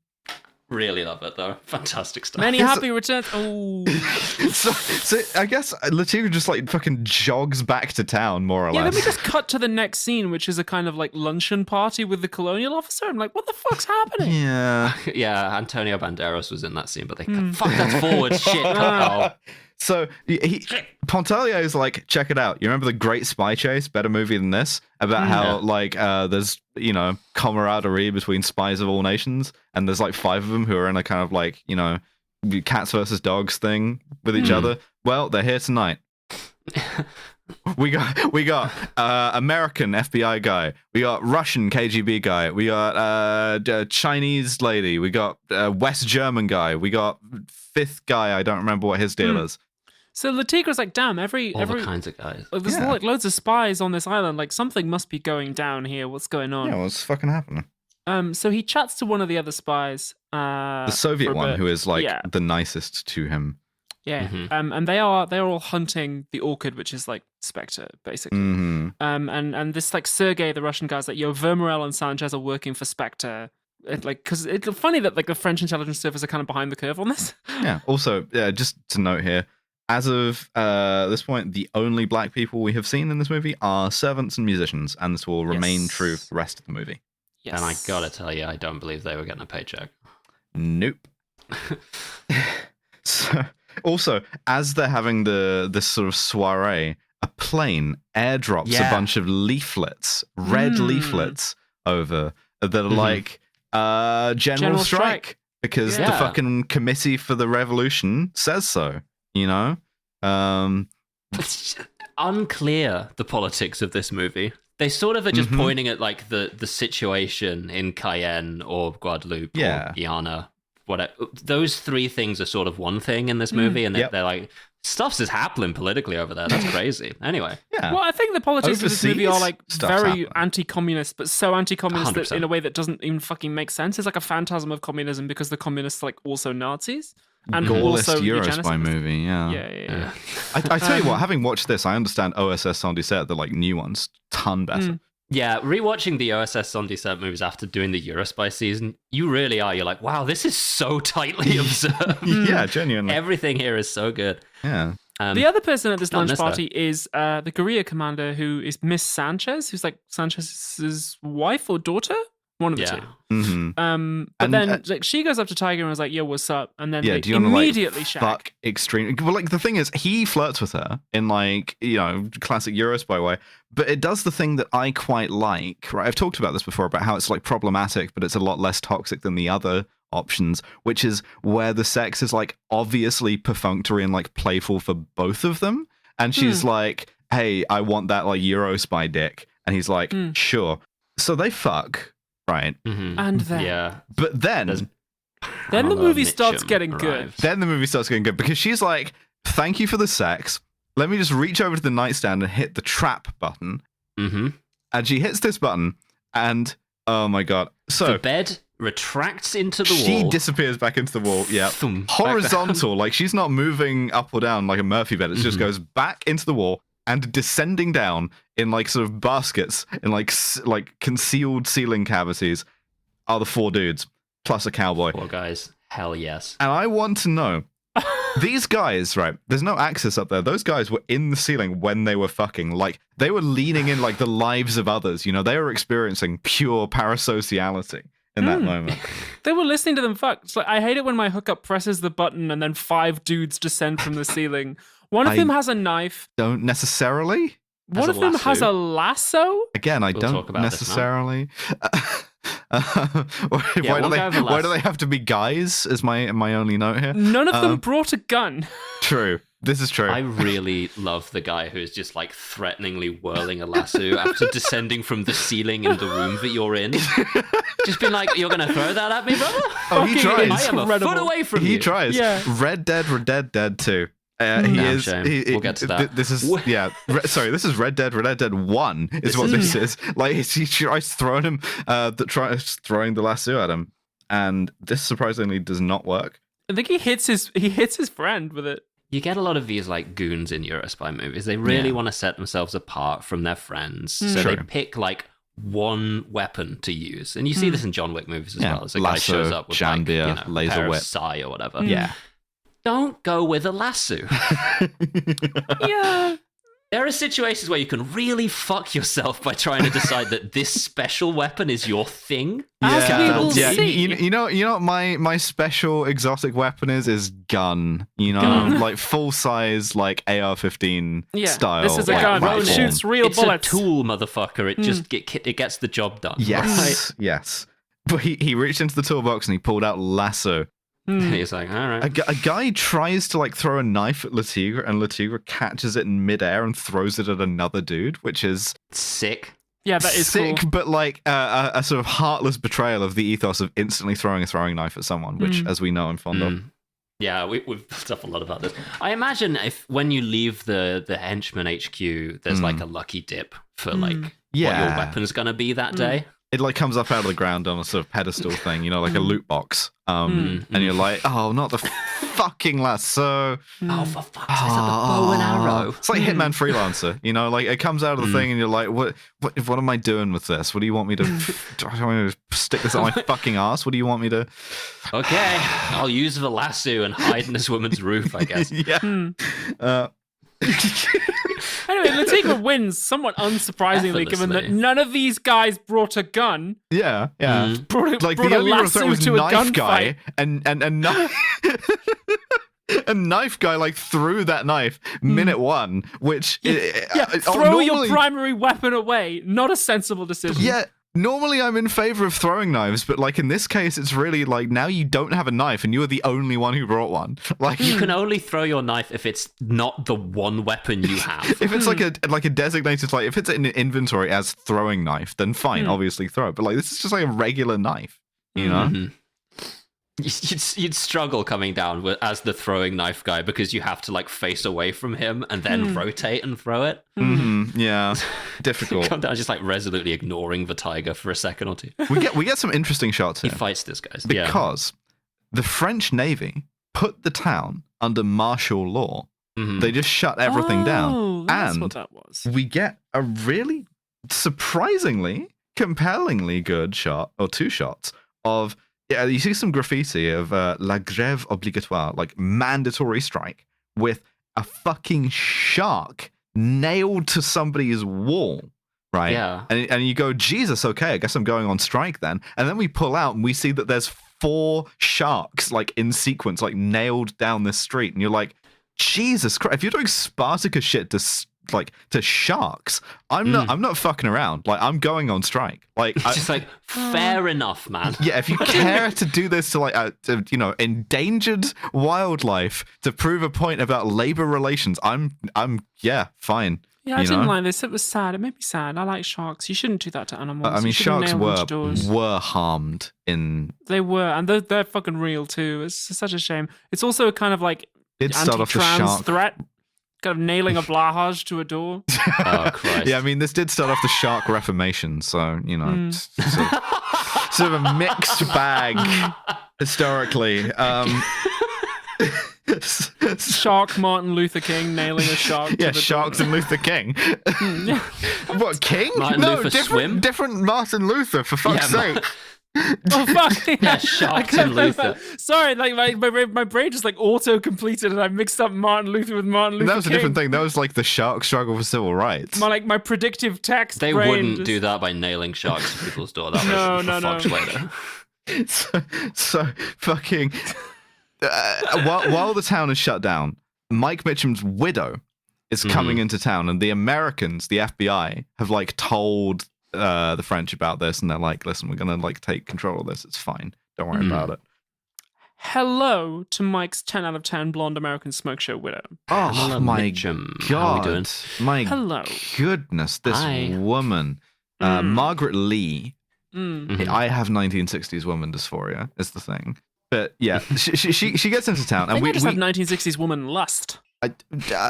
Really love it though. Fantastic stuff. Many happy returns. Oh. so I guess Latigo just like fucking jogs back to town, more or less. Yeah, then we just cut to the next scene, which is a kind of like luncheon party with the colonial officer. I'm like, what the fuck's happening? Yeah. Yeah, Antonio Banderas was in that scene, but they fuck, that's forward. Shit. Oh. So Pontellier is like, check it out. You remember the Great Spy Chase? Better movie than this. About how like there's camaraderie between spies of all nations, and there's like 5 of them who are in a kind of like cats versus dogs thing with each other. Well, they're here tonight. We got American FBI guy. We got Russian KGB guy. We got Chinese lady. We got West German guy. We got 5th guy. I don't remember what his deal is. So Latigra's like, damn, all kinds of guys. There's like loads of spies on this island. Like something must be going down here. What's going on? Yeah, what's fucking happening? So he chats to one of the other spies. The Soviet one, who is like the nicest to him. Yeah. And they're all hunting the orchid, which is like Spectre, basically. And this like Sergei, the Russian guy's like, yo, Vermorel and Sanchez are working for Spectre. Because it's funny that like the French intelligence service are kind of behind the curve on this. Yeah. Also, just to note here, as of this point, the only black people we have seen in this movie are servants and musicians, and this will remain true for the rest of the movie. Yes. And I gotta tell you, I don't believe they were getting a paycheck. Nope. So, also, as they're having this sort of soiree, a plane airdrops a bunch of leaflets, red leaflets, over that are like General Strike, because the fucking Committee for the Revolution says so. It's unclear, the politics of this movie. They sort of are just pointing at like the situation in Cayenne or Guadeloupe or Guyana. Whatever. Those 3 things are sort of one thing in this movie, and they're like, stuff's just happening politically over there. That's crazy. Anyway. Yeah. Well, I think the politics of this movie are like very anti-communist, but so anti-communist that in a way that doesn't even fucking make sense. It's like a phantasm of communism because the communists are like also Nazis. And Gaullist also Eurospy movie, yeah. I tell you what, having watched this, I understand OSS Saint Dixit, the like new ones, ton better. Yeah, rewatching the OSS Saint Dixit movies after doing the Eurospy season, you're like, wow, this is so tightly observed. Yeah, genuinely. Everything here is so good. Yeah. The other person at this lunch party is the guerrilla commander, who is Miss Sanchez, who's like Sanchez's wife or daughter. One of the two. But then like, she goes up to Tiger and was like, yo, what's up? And then they immediately shag. Fuck extreme. Well, like the thing is, he flirts with her in like, classic Eurospy way, but it does the thing that I quite like, right? I've talked about this before, about how it's like problematic, but it's a lot less toxic than the other options, which is where the sex is like obviously perfunctory and like playful for both of them. And she's like, hey, I want that like Eurospy dick. And he's like, sure. So they fuck. Right. And then but then the movie starts getting good. Then the movie starts getting good because she's like, thank you for the sex. Let me just reach over to the nightstand and hit the trap button. And she hits this button and oh my god. So the bed retracts into the wall. She disappears back into the wall. Yeah. Horizontal, like she's not moving up or down like a Murphy bed. It just goes back into the wall. And descending down in like sort of baskets in like concealed ceiling cavities are the 4 dudes plus a cowboy. 4 guys. Hell yes. And I want to know, these guys, right? There's no access up there. Those guys were in the ceiling when they were fucking. Like they were leaning in like the lives of others. They were experiencing pure parasociality in that moment. They were listening to them fuck. It's like, I hate it when my hookup presses the button and then 5 dudes descend from the ceiling. One of them has a knife. Don't necessarily. One of them has a lasso. Again, I don't necessarily. Why do they have to be guys? Is my only note here. None of them brought a gun. True. This is true. I really love the guy who's just like threateningly whirling a lasso after descending from the ceiling in the room that you're in. Just been like, you're going to throw that at me, brother? Oh, he tries. I am a foot away from you. He tries. Yeah. Red Dead 2. We'll get to that. This is this is Red Dead 1 is what this is. Like he tries throwing him throwing the lasso at him, and this surprisingly does not work. I think he hits his friend with it. You get a lot of these like goons in Eurospy movies. They really want to set themselves apart from their friends, so they pick like one weapon to use. And you see this in John Wick movies as well. As a guy lasso, shows up with Janvier, laser a pair whip. of sai or whatever. Yeah. Don't go with a lasso. Yeah. There are situations where you can really fuck yourself by trying to decide that this special weapon is your thing. As we will see. You know what my special exotic weapon is gun. You know, like full size, like AR-15 style. This is a gun. rifle. It shoots real bullets. It's a tool, motherfucker. It just it gets the job done. Yes, yes. But he reached into the toolbox and he pulled out lasso. He's like, all right. A guy tries to like throw a knife at Le Tigre, and Le Tigre catches it in midair and throws it at another dude, which is sick. Yeah, that is sick, cool. but like a sort of heartless betrayal of the ethos of instantly throwing a throwing knife at someone, which, as we know, I'm fond of. Yeah, we've built up a lot about this. I imagine if when you leave the henchman HQ, there's like a lucky dip for like what your weapon's gonna be that day. It like comes up out of the ground on a sort of pedestal thing, you know, like a loot box. And you're like, oh, not the fucking lasso. Oh, for fuck's sake, it's the bow and arrow. It's like Hitman Freelancer, you know, like it comes out of the thing and you're like, what am I doing with this? What do you want me to, do I want to stick this on my fucking ass? What do you want me to? Okay, I'll use the lasso and hide in this woman's roof, I guess. Yeah. Anyway, Le Tigre wins somewhat unsurprisingly, given that none of these guys brought a gun. Yeah. Brought Like a the only lasso threat was to a knife guy, gunfight. and knife. A knife guy like threw that knife minute one, which throw your primary weapon away. Not a sensible decision. Yeah. Normally I'm in favor of throwing knives, but like in this case, it's really like now you don't have a knife and you are the only one who brought one. Like you can only throw your knife if it's not the one weapon you have. If it's like a designated, like if it's in inventory as throwing knife, then fine, obviously throw it. But like this is just like a regular knife, you know? You'd struggle coming down as the throwing knife guy because you have to like face away from him and then rotate and throw it. Yeah, difficult. Come down just like resolutely ignoring the tiger for a second or two. We get some interesting shots here. He fights this guy because the French Navy put the town under martial law. They just shut everything down, that's and what that was. we get a really surprisingly, compellingly good shot or two shots of. Yeah, you see some graffiti of La Grève Obligatoire, like mandatory strike, with a fucking shark nailed to somebody's wall, right? Yeah. And you go, Jesus, okay, I guess I'm going on strike then. And then we pull out and we see that there's 4 sharks, like in sequence, like nailed down this street. And you're like, Jesus Christ, if you're doing Spartacus shit to sharks, I'm not fucking around. Like I'm going on strike. Like it's just like fair enough, man. Yeah, if you care to do this to like endangered wildlife to prove a point about labor relations, I'm fine. Yeah, I didn't like this. It was sad. It made me sad. I like sharks. You shouldn't do that to animals. I mean, sharks were harmed in. They were, and they're fucking real too. It's such a shame. It's also kind of like anti-trans threat. Kind of nailing a blahage to a door. Oh, Christ. Yeah, I mean, this did start off the shark reformation, so, you know, sort of a mixed bag historically. Shark Martin Luther King nailing a shark to the sharks door. and Luther King. What, King? Martin Luther different Martin Luther, for fuck's sake. Oh fuck! Yeah, sharks and Luther. Sorry, like my brain just like auto completed, and I mixed up Martin Luther with Martin Luther King. That was a different thing. That was like the shark struggle for civil rights. My predictive text. They wouldn't do that by nailing sharks to people's door. That was fucked later. So fucking. While the town is shut down, Mike Mitchum's widow is coming into town, and the Americans, the FBI, have like told the French about this, and they're like, listen, we're gonna like take control of this. It's fine. Don't worry about it. Hello to Mike's 10 out of 10 blonde American smoke show widow. Oh my Mitchum. God. How are we doing? My Hello. goodness, this woman. Margaret Lee. I have 1960s woman dysphoria, is the thing. But yeah, she gets into town, and we just have 1960s woman lust.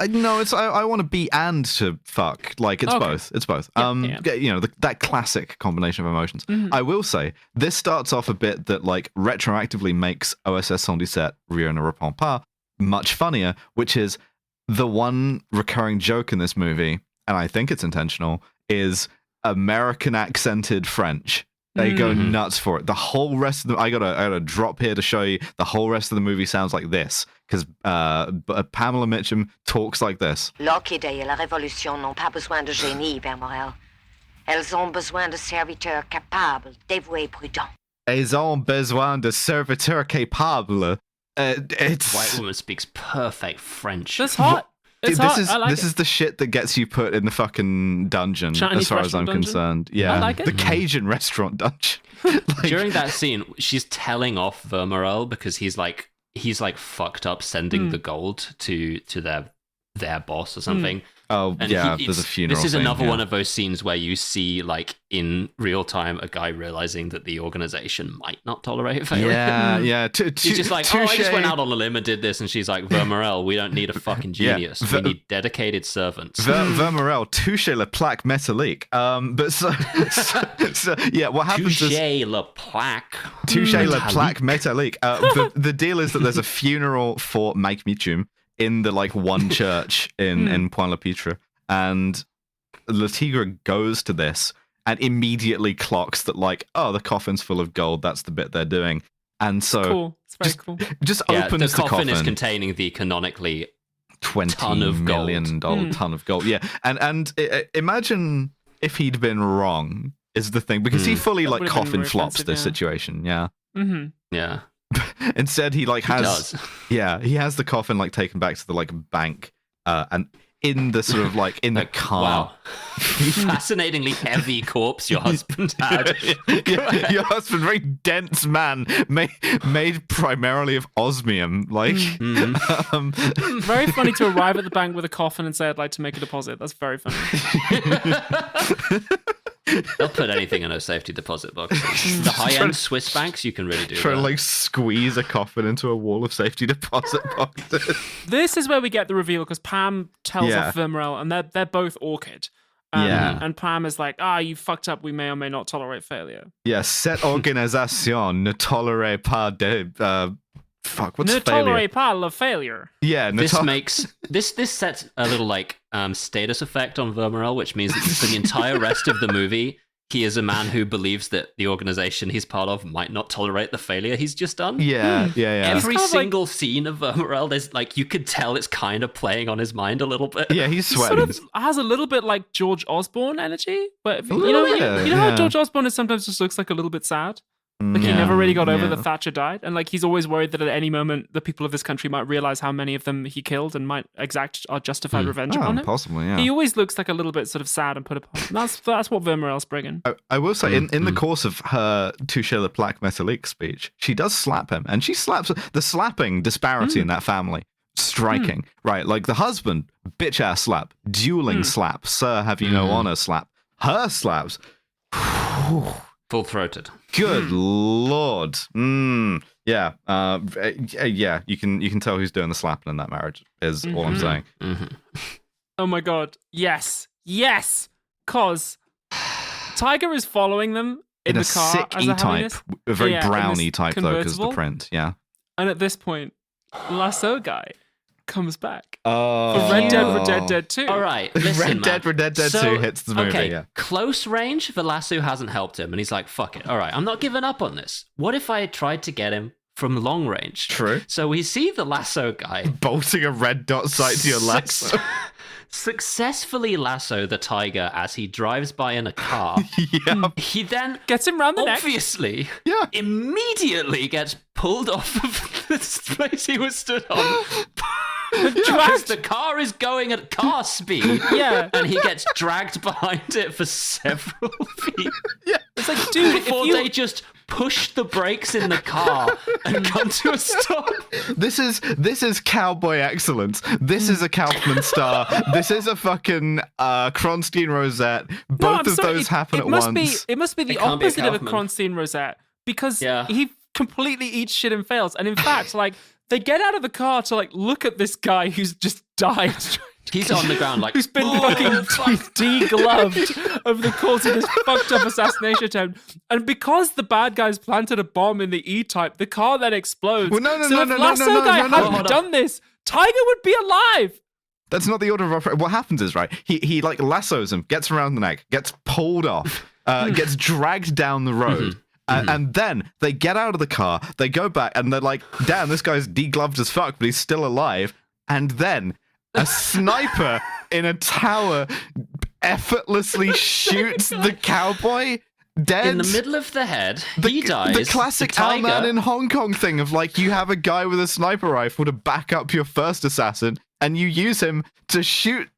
No, it's I want to be and to fuck. Like it's both. It's both. You know, that classic combination of emotions. I will say this starts off a bit that like retroactively makes OSS 117 Rio ne répond pas much funnier, which is the one recurring joke in this movie, and I think it's intentional, is American accented French. They go nuts for it. The whole rest of the I gotta drop here to show you. The whole rest of the movie sounds like this because Pamela Mitchum talks like this. L'Orchidée et la Révolution n'ont pas besoin de génie, Père Morel. Elles ont besoin de serviteurs capables, dévoués, prudents. Elles ont besoin de serviteurs capables. It's white woman speaks perfect French. That's hot. It's hot. This is the shit that gets you put in the fucking dungeon, Chinese as far as I'm concerned. Yeah, I like it. The Cajun restaurant dungeon. During that scene, she's telling off Vermerel because he's like fucked up sending the gold to their boss or something. Oh, and there's a funeral. This is scene, another one of those scenes where you see, like, in real time, a guy realizing that the organization might not tolerate failure. Yeah. He's just like, I just went out on a limb and did this. And she's like, Vermerel, we don't need a fucking genius. We need dedicated servants. Vermerel, touche le plaque métallique. But so, what happens is... Touche le plaque. Touche le plaque métallique. The deal is that there's a funeral for Mike Mitchum in the one church in Pointe-le-Pitre, and Le Tigre goes to this and immediately clocks that the coffin's full of gold. That's the bit they're doing, and so cool. It's very cool. Just opens the coffin. Is containing the canonically $20 million ton of gold. Yeah, and imagine if he'd been wrong. Is the thing because he fully coffin flops this situation. Yeah. Mm-hmm. Yeah. Instead, he has the coffin taken back to the bank, and in the sort of in the car. Wow, fascinatingly heavy corpse your husband had. Your husband, very dense man, made primarily of osmium. Very funny to arrive at the bank with a coffin and say, "I'd like to make a deposit." That's very funny. They'll put anything in those safety deposit boxes. The high-end Swiss banks, you can really do try to squeeze a coffin into a wall of safety deposit boxes. This is where we get the reveal because Pam tells off Vermerel, and they're both orchid. And Pam is like, you fucked up. We may or may not tolerate failure. Yeah, cette organisation ne tolère pas de... what's ne failure? Tolerate pas le failure. Yeah, this sets a little status effect on Vermerel, which means that for the entire rest of the movie, he is a man who believes that the organization he's part of might not tolerate the failure he's just done. Yeah. Every single scene of Vermerel, there's you could tell it's kind of playing on his mind a little bit. Yeah, he's sweating. He sort of has a little bit like George Osborne energy, but you know how George Osborne sometimes just looks like a little bit sad. He never really got over that Thatcher died, and he's always worried that at any moment the people of this country might realize how many of them he killed and might exact justified revenge upon him. Possibly, yeah. He always looks like a little bit sort of sad and put upon. That's what Vermerel's bringing. I will say, in the course of her touche le plaque métallique speech, she does slap him, and she slaps the slapping disparity in that family. Striking, right? The husband, bitch ass slap, dueling slap, sir, have you no honor slap. Her slaps. Full-throated. Good lord. Yeah. You can tell who's doing the slapping in that marriage, is all I'm saying. Oh my god. Yes. Cause Tiger is following them in the car sick as a E-type, a very browny type though, because the print. Yeah. And at this point, Lasso guy comes back. Oh. For Red Dead Redemption 2. All right, listen, Red Dead 2 hits the movie. Okay, close range, Verlasso hasn't helped him, and he's like, fuck it. All right, I'm not giving up on this. What if I had tried to get him from long range? True. So we see the lasso guy bolting a red dot sight to your lasso. Successfully lasso the tiger as he drives by in a car. He then gets him round the neck. Obviously, immediately gets pulled off of the place he was stood on. Because the car is going at car speed. Yeah. And he gets dragged behind it for several feet. Yeah. It's like, dude, before they just push the brakes in the car and come to a stop. This is cowboy excellence. This is a Kaufman star. This is a fucking Kronstein rosette. Both of those happen at once. It must be the opposite of a Kronstein rosette because he completely eats shit and fails. And in fact, they get out of the car to look at this guy who's just died. He's on the ground who's been fucking degloved over the course of this fucked up assassination attempt. And because the bad guys planted a bomb in the E-type, the car then explodes. Well, no, if Lasso guy hadn't done this, Tiger would be alive. That's not the order of operation. What happens is, right, he like lassos him, gets around the neck, gets pulled off, gets dragged down the road. And then they get out of the car, they go back, and they're like, damn, this guy's degloved as fuck, but he's still alive. And then a sniper in a tower effortlessly shoots the cowboy dead. In the middle of the head, he dies. The classic Owlman in Hong Kong thing of like, you have a guy with a sniper rifle to back up your first assassin, and you use him to shoot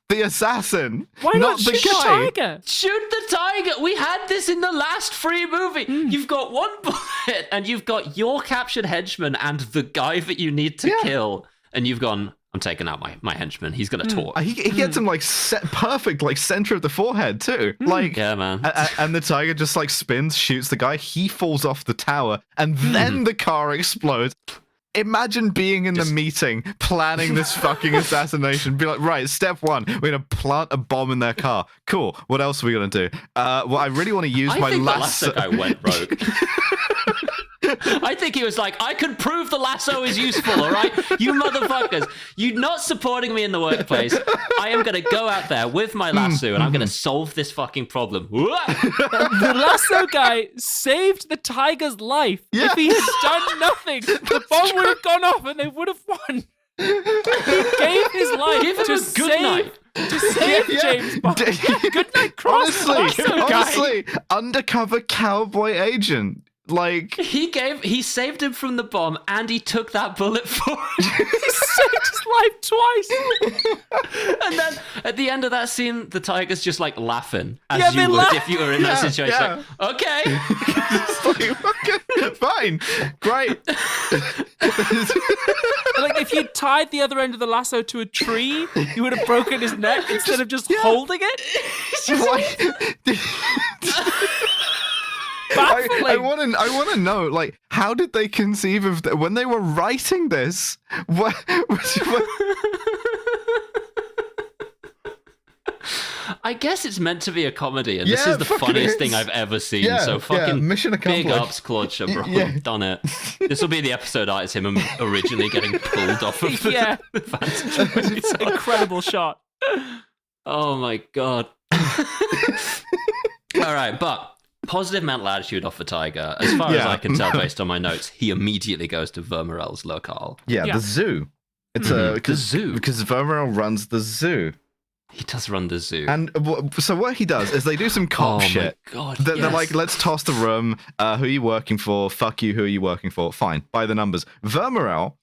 the assassin. Why not shoot the tiger? Shoot the tiger. We had this in the last free movie. You've got one bullet, and you've got your captured henchman and the guy that you need to kill, and you've gone, I'm taking out my henchman. He's gonna talk. He gets him like set perfect, like center of the forehead too. Like, yeah, man. And the tiger just like spins, shoots the guy. He falls off the tower, and then the car explodes. Imagine being in the meeting, planning this fucking assassination. Be like, right, step one, we're gonna plant a bomb in their car. Cool. What else are we gonna do? Well, I really want to use my lasso. The lasso guy went rogue. I think he was like, I can prove the lasso is useful, all right? You motherfuckers, you're not supporting me in the workplace. I am going to go out there with my lasso and I'm going to solve this fucking problem. The lasso guy saved the tiger's life. Yeah. If he had done nothing, the bomb would have gone off and they would have won. He gave his life to save James Bond. Good night, Cross. Honestly, undercover cowboy agent. Like, he saved him from the bomb and he took that bullet for him. He saved his life twice. And then at the end of that scene, the tiger's just like laughing as you would if you were in that situation. Yeah. Like, okay. Like, fine. Great. Like, if you tied the other end of the lasso to a tree, you would have broken his neck instead of just holding it. I want to know, like, how did they conceive of when they were writing this? What I guess it's meant to be a comedy, and this is the funniest thing I've ever seen. So fucking mission accomplished. Big ups, Claude Chabrol. Done it. This will be the episode art. It's him originally getting pulled off of the It's an incredible shot. Oh my god. All right, but positive mental attitude off the tiger. As far as I can tell based on my notes, he immediately goes to Vermerel's locale. Yeah, the zoo. It's the zoo. Because Vermerel runs the zoo. He does run the zoo. And so what he does is they do some cop shit. My God, They're like, let's toss the room. Who are you working for? Fuck you, who are you working for? Fine, by the numbers. Vermerel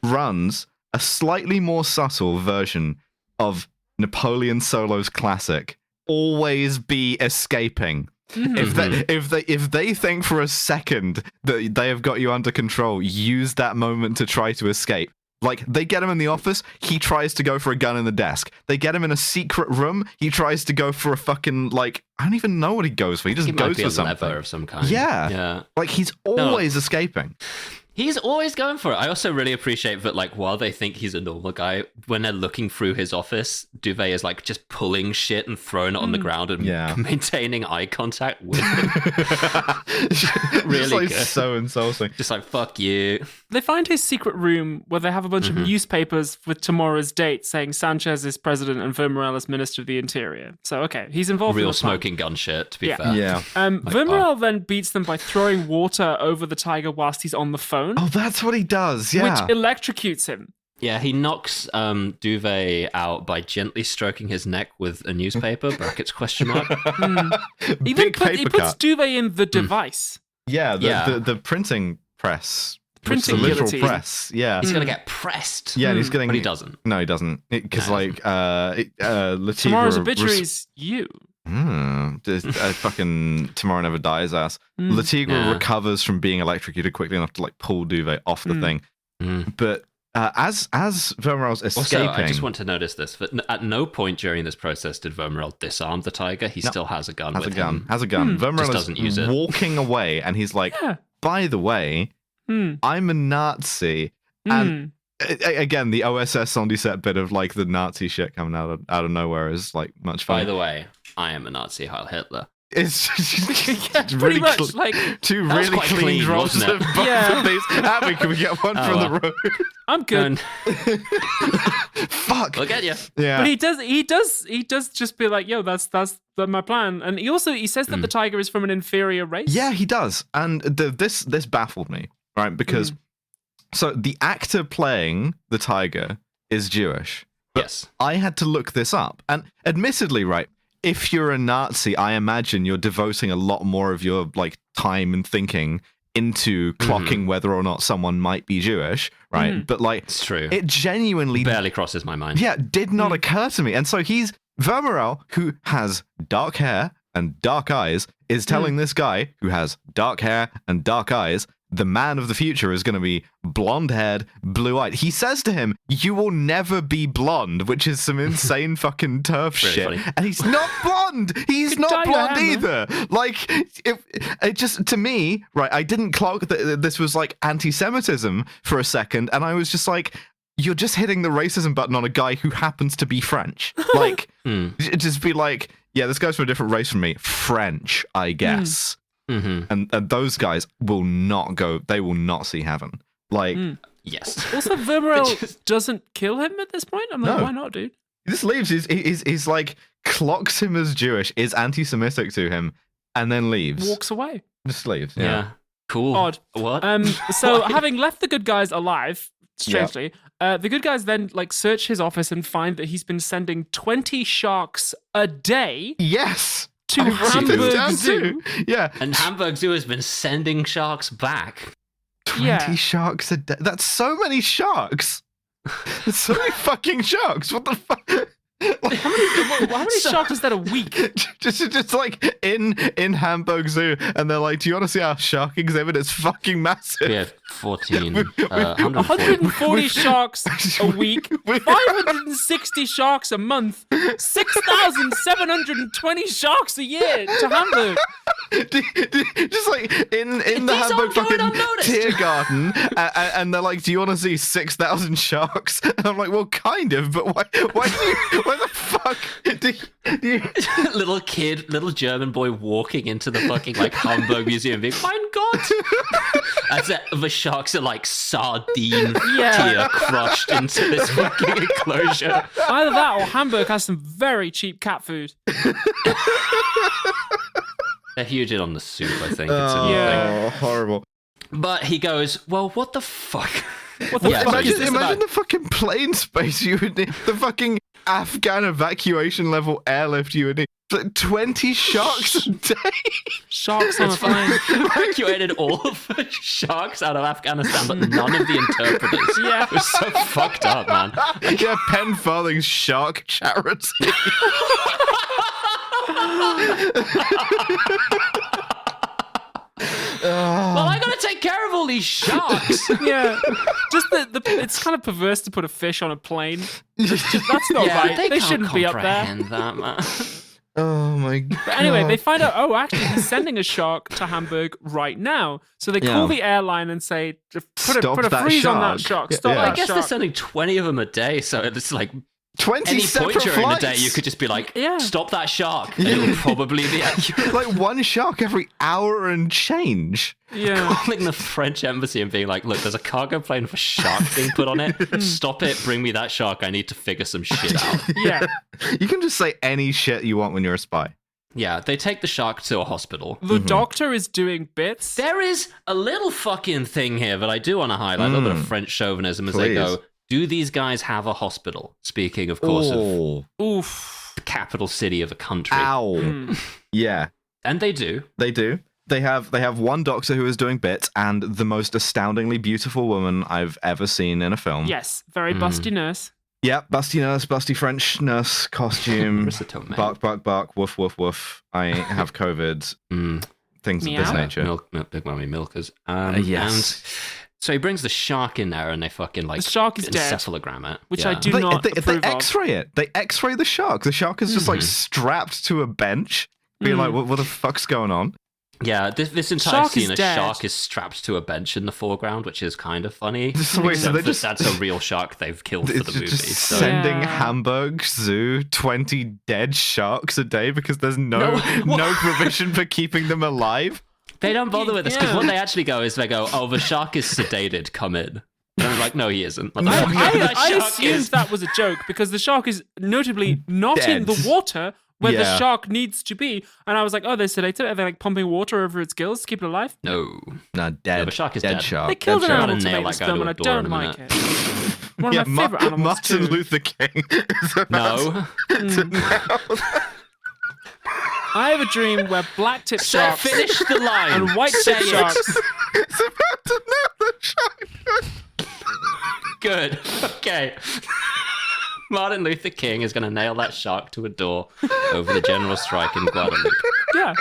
runs a slightly more subtle version of Napoleon Solo's classic, always be escaping. If they think for a second that they have got you under control, use that moment to try to escape. Like, they get him in the office, he tries to go for a gun in the desk. They get him in a secret room, he tries to go for a fucking, like, I don't even know what he goes for. He just goes for something. Lever of some kind. Yeah. Like, he's always escaping. He's always going for it. I also really appreciate that, like, while they think he's a normal guy, when they're looking through his office, Duvet is, like, just pulling shit and throwing it on the ground and maintaining eye contact with him. Really good. So insulting. Just like, fuck you. They find his secret room where they have a bunch of newspapers with tomorrow's date saying Sanchez is president and Vermerel is minister of the interior. So, okay, he's involved in real smoking gun shit, to be fair. Yeah. Vermerel then beats them by throwing water over the tiger whilst he's on the phone. Oh, that's what he does, yeah. Which electrocutes him. Yeah, he knocks Duvet out by gently stroking his neck with a newspaper, brackets question mark. He puts Duvet in the device. Yeah, the printing press. Printing the literal guillotine. press, yeah. He's going to get pressed. Yeah, and he's getting... But he doesn't. No, he doesn't. Because, Latigra... Tomorrow's obituary is you. Fucking Tomorrow Never Dies ass. Latigra recovers from being electrocuted quickly enough to, like, pull Duvet off the thing. But as Vermerel's escaping... Also, I just want to notice this, that at no point during this process did Vermerel disarm the tiger. He still has a gun with him. Has a gun. Vermerel doesn't use it. Walking away, and he's like, by the way... I'm a Nazi, and again, the OSS on set bit of like the Nazi shit coming out of nowhere is like much fun. By the way, I am a Nazi Heil Hitler. It's pretty really much like two really clean drops of both of these. Abby, can we get one from the road? I'm good. Fuck. We'll get you. Yeah. But he does just be like, yo, that's my plan. And he says that the tiger is from an inferior race. Yeah, he does. And this baffled me, right? Because so the actor playing the tiger is Jewish. Yes. I had to look this up. And admittedly, right, if you're a Nazi, I imagine you're devoting a lot more of your like time and thinking into clocking whether or not someone might be Jewish, right? But like, it's true. It genuinely barely crosses my mind. Yeah, did not occur to me. And so he's Vermerel, who has dark hair and dark eyes, is telling this guy who has dark hair and dark eyes, the man of the future is going to be blonde-haired, blue-eyed. He says to him, "You will never be blonde," which is some insane fucking turf shit. Funny. And he's not blonde. He's not blonde either. Like, it just, to me, right, I didn't clock that this was like anti-Semitism for a second, and I was just like, you're just hitting the racism button on a guy who happens to be French. Like, just be like, yeah, this guy's from a different race from me. French, I guess. And those guys will not go, they will not see heaven. Like, yes. Also, Vermerel doesn't kill him at this point. I'm like, why not, dude? He just leaves. He's like, clocks him as Jewish, is anti-Semitic to him, and then leaves. Walks away. Just leaves. Yeah. Cool. Odd. What? So having left the good guys alive, strangely, the good guys then like search his office and find that he's been sending 20 sharks a day. Yes. To Hamburg Zoo. Yeah. And Hamburg Zoo has been sending sharks back. 20 sharks a day. That's so many sharks. That's so many fucking sharks. What the fuck? Like, how many sharks is that a week? just like in Hamburg Zoo, and they're like, "Do you want to see our shark exhibit? It's fucking massive." We have 140 sharks a week, 560 sharks a month, 6,720 sharks a year to Hamburg. Just like in the Hamburg fucking Tiergarten, and they're like, "Do you want to see 6,000 sharks?" And I'm like, "Well, kind of, but why the fuck do you... little German boy walking into the fucking like Hamburg Museum being, "Mein Gott!" As the sharks are like sardine tier crushed into this fucking enclosure. Either that or Hamburg has some very cheap cat food. They're huge in on the soup, I think. Oh, horrible. But he goes, "Well, what the fuck?" Imagine the fucking plane space you would need. The fucking Afghan evacuation level airlift you would need. 20 sharks a day. Sharks on a plane. Evacuated all of the sharks out of Afghanistan, but none of the interpreters. Yeah. It was so fucked up, man. Yeah, Penn Farthing's shark charity. Well, I gotta take care of all these sharks. Yeah, just it's kind of perverse to put a fish on a plane. That's not right. They shouldn't be up there. That, man. Oh my god. But anyway, they find out, actually, he's sending a shark to Hamburg right now. So they call the airline and say, put a freeze on that shark. Stop that I guess shark. they're sending 20 of them a day, so it's like 20 any separate point during flights. the day, you could just be like, stop that shark, and Yeah. it would probably be accurate. Like one shark every hour and change. Yeah. Calling the French embassy and being like, "Look, there's a cargo plane with a shark being put on it. Stop it, bring me that shark. I need to figure some shit out." Yeah. You can just say any shit you want when you're a spy. Yeah, they take the shark to a hospital. The doctor is doing bits. There is a little fucking thing here that I do want to highlight, a little bit of French chauvinism as they go, do these guys have a hospital? Speaking, of course, of the capital city of a country. Ow. Yeah. And they do. They do. They have one doctor who is doing bits and the most astoundingly beautiful woman I've ever seen in a film. Yes, very busty nurse. Yep, busty nurse, busty French nurse costume. Bark, bark, bark, woof, woof, woof. I have COVID. Things of this nature. Milk, Big Mummy Milkers. Yes. And so he brings the shark in there and they fucking like the shark is encephalogram it. Which I do not approve They x-ray it. They x-ray the shark. The shark is just like strapped to a bench, being like, what the fuck's going on? Yeah, this entire Shark is scene, a dead. shark is strapped to a bench in the foreground, which is kind of funny. Wait, so they just that's a real shark they've killed for the movie. just So. sending Yeah. Hamburg Zoo 20 dead sharks a day because there's no provision for keeping them alive. They don't bother with this because what they actually go is they go, "Oh, the shark is sedated. Come in." And I'm like, "No, he isn't." What the fuck? That I shark assumed is- that was a joke because the shark is notably not in Dead. the water where the Yeah. shark needs to be. And I was like, oh, they're sedated. Are they like pumping water over its gills to keep it alive? No. No, dead. the shark is dead dead. shark. They killed dead an shark. animal to Nail make that this guy film, to and a I door don't in a like minute. it. One of my favorite animals Martin too. Luther King. is about No. I have a dream where black-tip So sharks finish the line. and white-tip Say it. sharks. It's about to nail the shark. Good. Okay. Martin Luther King is going to nail that shark to a door over the general strike in Guadeloupe. Yeah,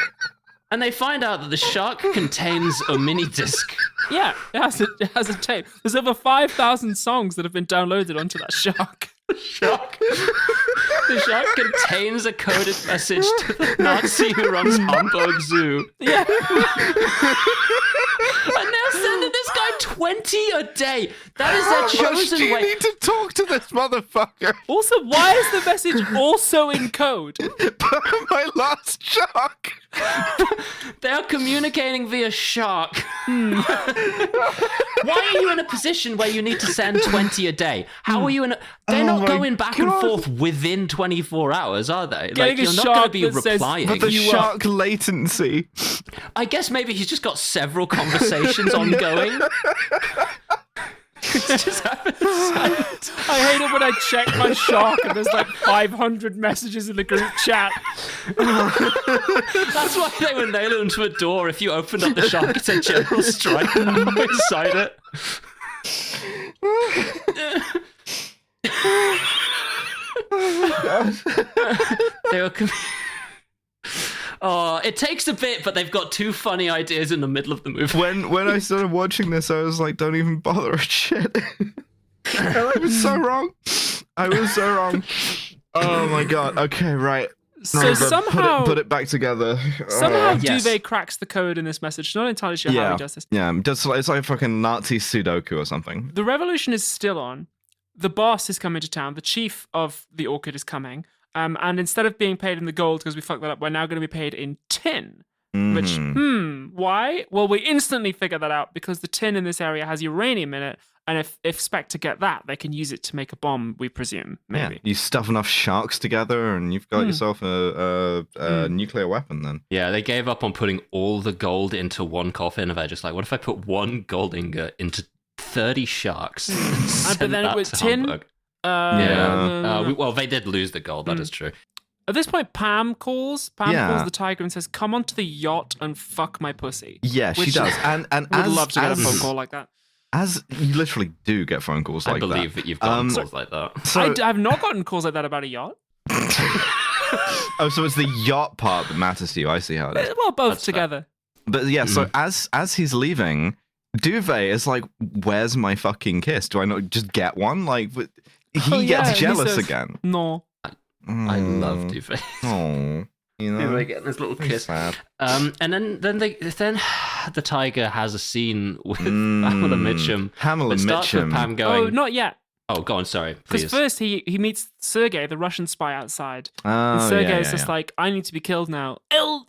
And they find out that the shark contains a mini disc. yeah, it has a tape. There's over 5,000 songs that have been downloaded onto that shark. The shark contains a coded message to the Nazi who runs Hamburg Zoo. Yeah. And they're sending this guy 20 a day. That is How their much chosen do you way. need to talk to this motherfucker? Also, why is the message also in code? My last shark. They are communicating via shark. Why are you in a position where you need to send 20 a day? How are you in a... They're not my going back and God. forth within 24 hours, are they? Getting a You're not going shark to be that says- replying. But the You shark latency. I guess maybe he's just got several conversations ongoing. It's just happened. I hate it when I check my shark and there's like 500 messages in the group chat. That's why they were nailing him to a door. If you opened up the shark, it said general strike inside it. They were... Oh, it takes a bit, but they've got two funny ideas in the middle of the movie. When I started watching this, I was like, don't even bother with shit. And I was so wrong. I was so wrong. Oh my god. Okay, right. So but somehow, put it back together. somehow Yes. Duvet cracks the code in this message. Not entirely sure how yeah, he does this. yeah. It's like fucking Nazi Sudoku or something. The revolution is still on. The boss is coming to town. The chief of the Orchid is coming. And instead of being paid in the gold because we fucked that up, we're now going to be paid in tin. Which, why? Well, we instantly figure that out because the tin in this area has uranium in it. And if Spectre get that, they can use it to make a bomb, we presume. Maybe. Yeah, you stuff enough sharks together, and you've got yourself a nuclear weapon. Then Yeah, they gave up on putting all the gold into one coffin. And they're just like, what if I put one gold ingot into 30 sharks? And but send then that with to tin, Hamburg? Yeah. Well, they did lose the gold. That is true. at this point, Pam calls. Pam Yeah. calls the tiger and says, "Come onto the yacht and fuck my pussy." yeah, she Which- does. And Would as, love to get a as, phone call like that. as you literally do get phone calls I like believe that. that you've gotten calls like that. So, I've not gotten calls like that about a yacht. oh, so it's the yacht part that matters to you. I see how it is. Well, both That's fair. together. But yeah, so as he's leaving, Duvet is like, "Where's my fucking kiss? Do I not just get one?" Like he Oh, yeah, gets he jealous says, again. No. I love Duvet. Oh, you know, They get this little Very kiss. sad. And then the tiger has a scene with Pamela Mitchum. Pamela It starts with Mitchum. Pam going, Oh, not yet. oh, go on, sorry, Because please. first he meets Sergei, the Russian spy outside. Oh, And Sergei yeah, is yeah, just yeah. like, I need to be killed now.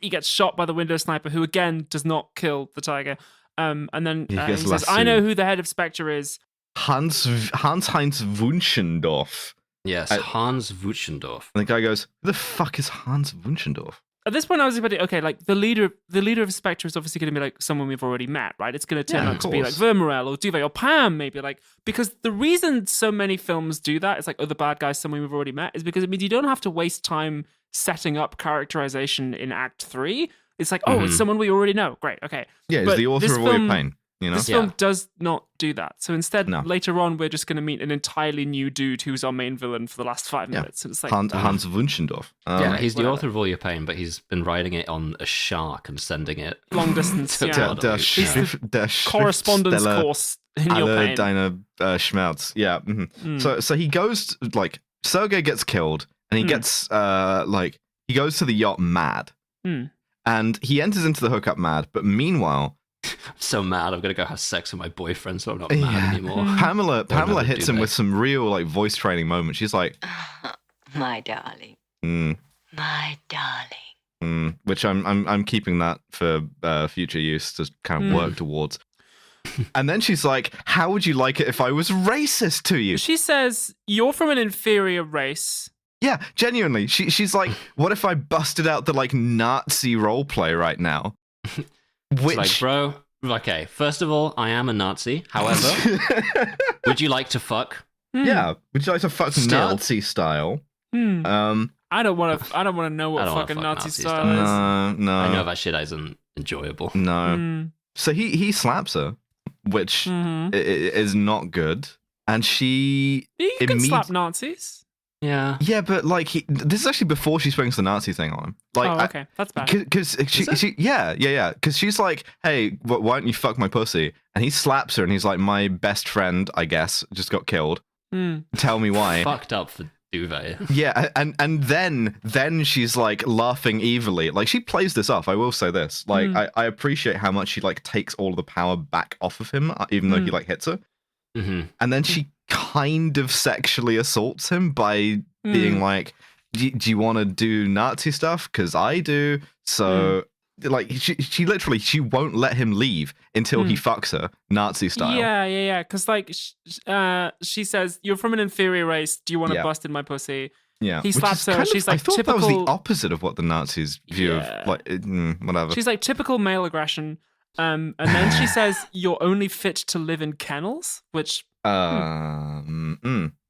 He gets shot by the window sniper, who again does not kill the tiger. And then He he gets says, lassoed. I know who the head of Spectre is. Hans-Heinz Wunschendorf. Yes, Hans Wuchendorf. And the guy goes, "Who the fuck is Hans Wunschendorf?" At this point, I was about to, okay, like the leader of Spectre is obviously going to be like someone we've already met, right? It's going to turn Yeah, out of to be like course. Vermorel or Duvet or Pam, maybe, like, because the reason so many films do that, it's like, oh, the bad guy's someone we've already met, is because it means you don't have to waste time setting up characterization in Act 3. It's like, oh, it's someone we already know. Great, okay. Yeah, he's But the author this of All film- Your Pain. You know, This Yeah. film does not do that. So instead, No. later on, we're just going to meet an entirely new dude who's our main villain for the last 5 Yeah. minutes. And it's like, Hans Wunschendorf. Yeah, he's the whatever. author of All Your Pain, but he's been writing it on a shark and sending it long distance, to yeah. Guadeloupe. Der He's the Schrift- correspondence Schriftsteller course in your Alle pain. deine Schmerz. Yeah. So he goes like Sergei gets killed, and he gets he goes to the yacht mad, Mm. And he enters into the hookup mad, but meanwhile... I'm so mad. I'm going to go have sex with my boyfriend, so I'm not mad anymore. Pamela hits him with some real like voice training moments. She's like... My darling. My darling. Which I'm keeping that for future use to kind of work towards. And then she's like, how would you like it if I was racist to you? She says, you're from an inferior race. Yeah, genuinely. She's like, what if I busted out the like Nazi roleplay right now? Which, like, bro, okay, first of all, I am a Nazi. However, would you like to fuck? Yeah, would you like to fuck Nazi style? I don't want to know what fucking Nazi style is. No. I know that shit isn't enjoyable. No. So he slaps her, which is not good. And she... You can slap Nazis. Yeah. Yeah, but like this is actually before she springs the Nazi thing on him. Like, okay, that's bad. Because because she's like, hey, why don't you fuck my pussy? And he slaps her, and he's like, my best friend, I guess, just got killed. Tell me why. Fucked up for duvet. Yeah, and then she's like laughing evilly. Like she plays this off. I will say this. Like I appreciate how much she like takes all of the power back off of him, even though he like hits her. And then she kind of sexually assaults him by being like, do you want to do Nazi stuff? Because I do. So like she literally, she won't let him leave until he fucks her Nazi style. Yeah. Because like she says, you're from an inferior race. Do you want to bust in my pussy? Yeah. He slaps her. She's like, I thought typical... that was the opposite of what the Nazis view of like whatever. She's like typical male aggression. And then she says, you're only fit to live in kennels, which... No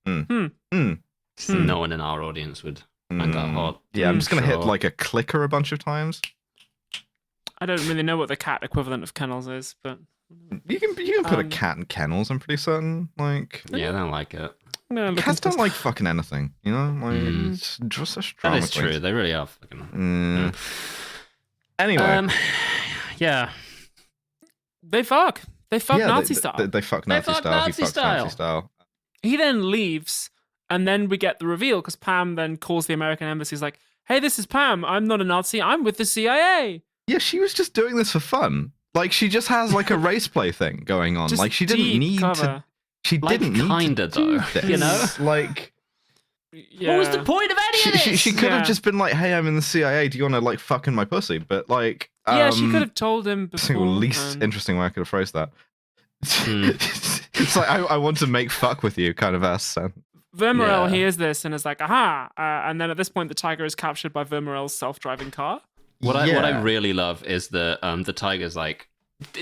one in our audience would find that hot. Yeah, I'm just going to hit like a clicker a bunch of times. I don't really know what the cat equivalent of kennels is, but... You can put a cat in kennels, I'm pretty certain. Like, yeah, I don't like it. Cats don't like fucking anything, you know? Like, it's just a strong That is true, they really are fucking... Anyway. Yeah. They fuck Nazi style. They fuck Nazi style. He fucks Nazi style. He then leaves, and then we get the reveal because Pam then calls the American embassy. He's like, hey, this is Pam. I'm not a Nazi. I'm with the CIA. Yeah, she was just doing this for fun. Like, she just has like a race play thing going on. Like, she didn't need to. She didn't need to do this. You know? Like... Yeah. What was the point of any of this? She could have just been like, hey, I'm in the CIA. Do you want to like fucking my pussy? But like... yeah, she could have told him before. Single least interesting way I could have phrased that. It's like, I want to make fuck with you kind of ass. Vermorel hears this and is like, aha. And then at this point, the tiger is captured by Vermorel's self-driving car. What I really love is the tiger's like,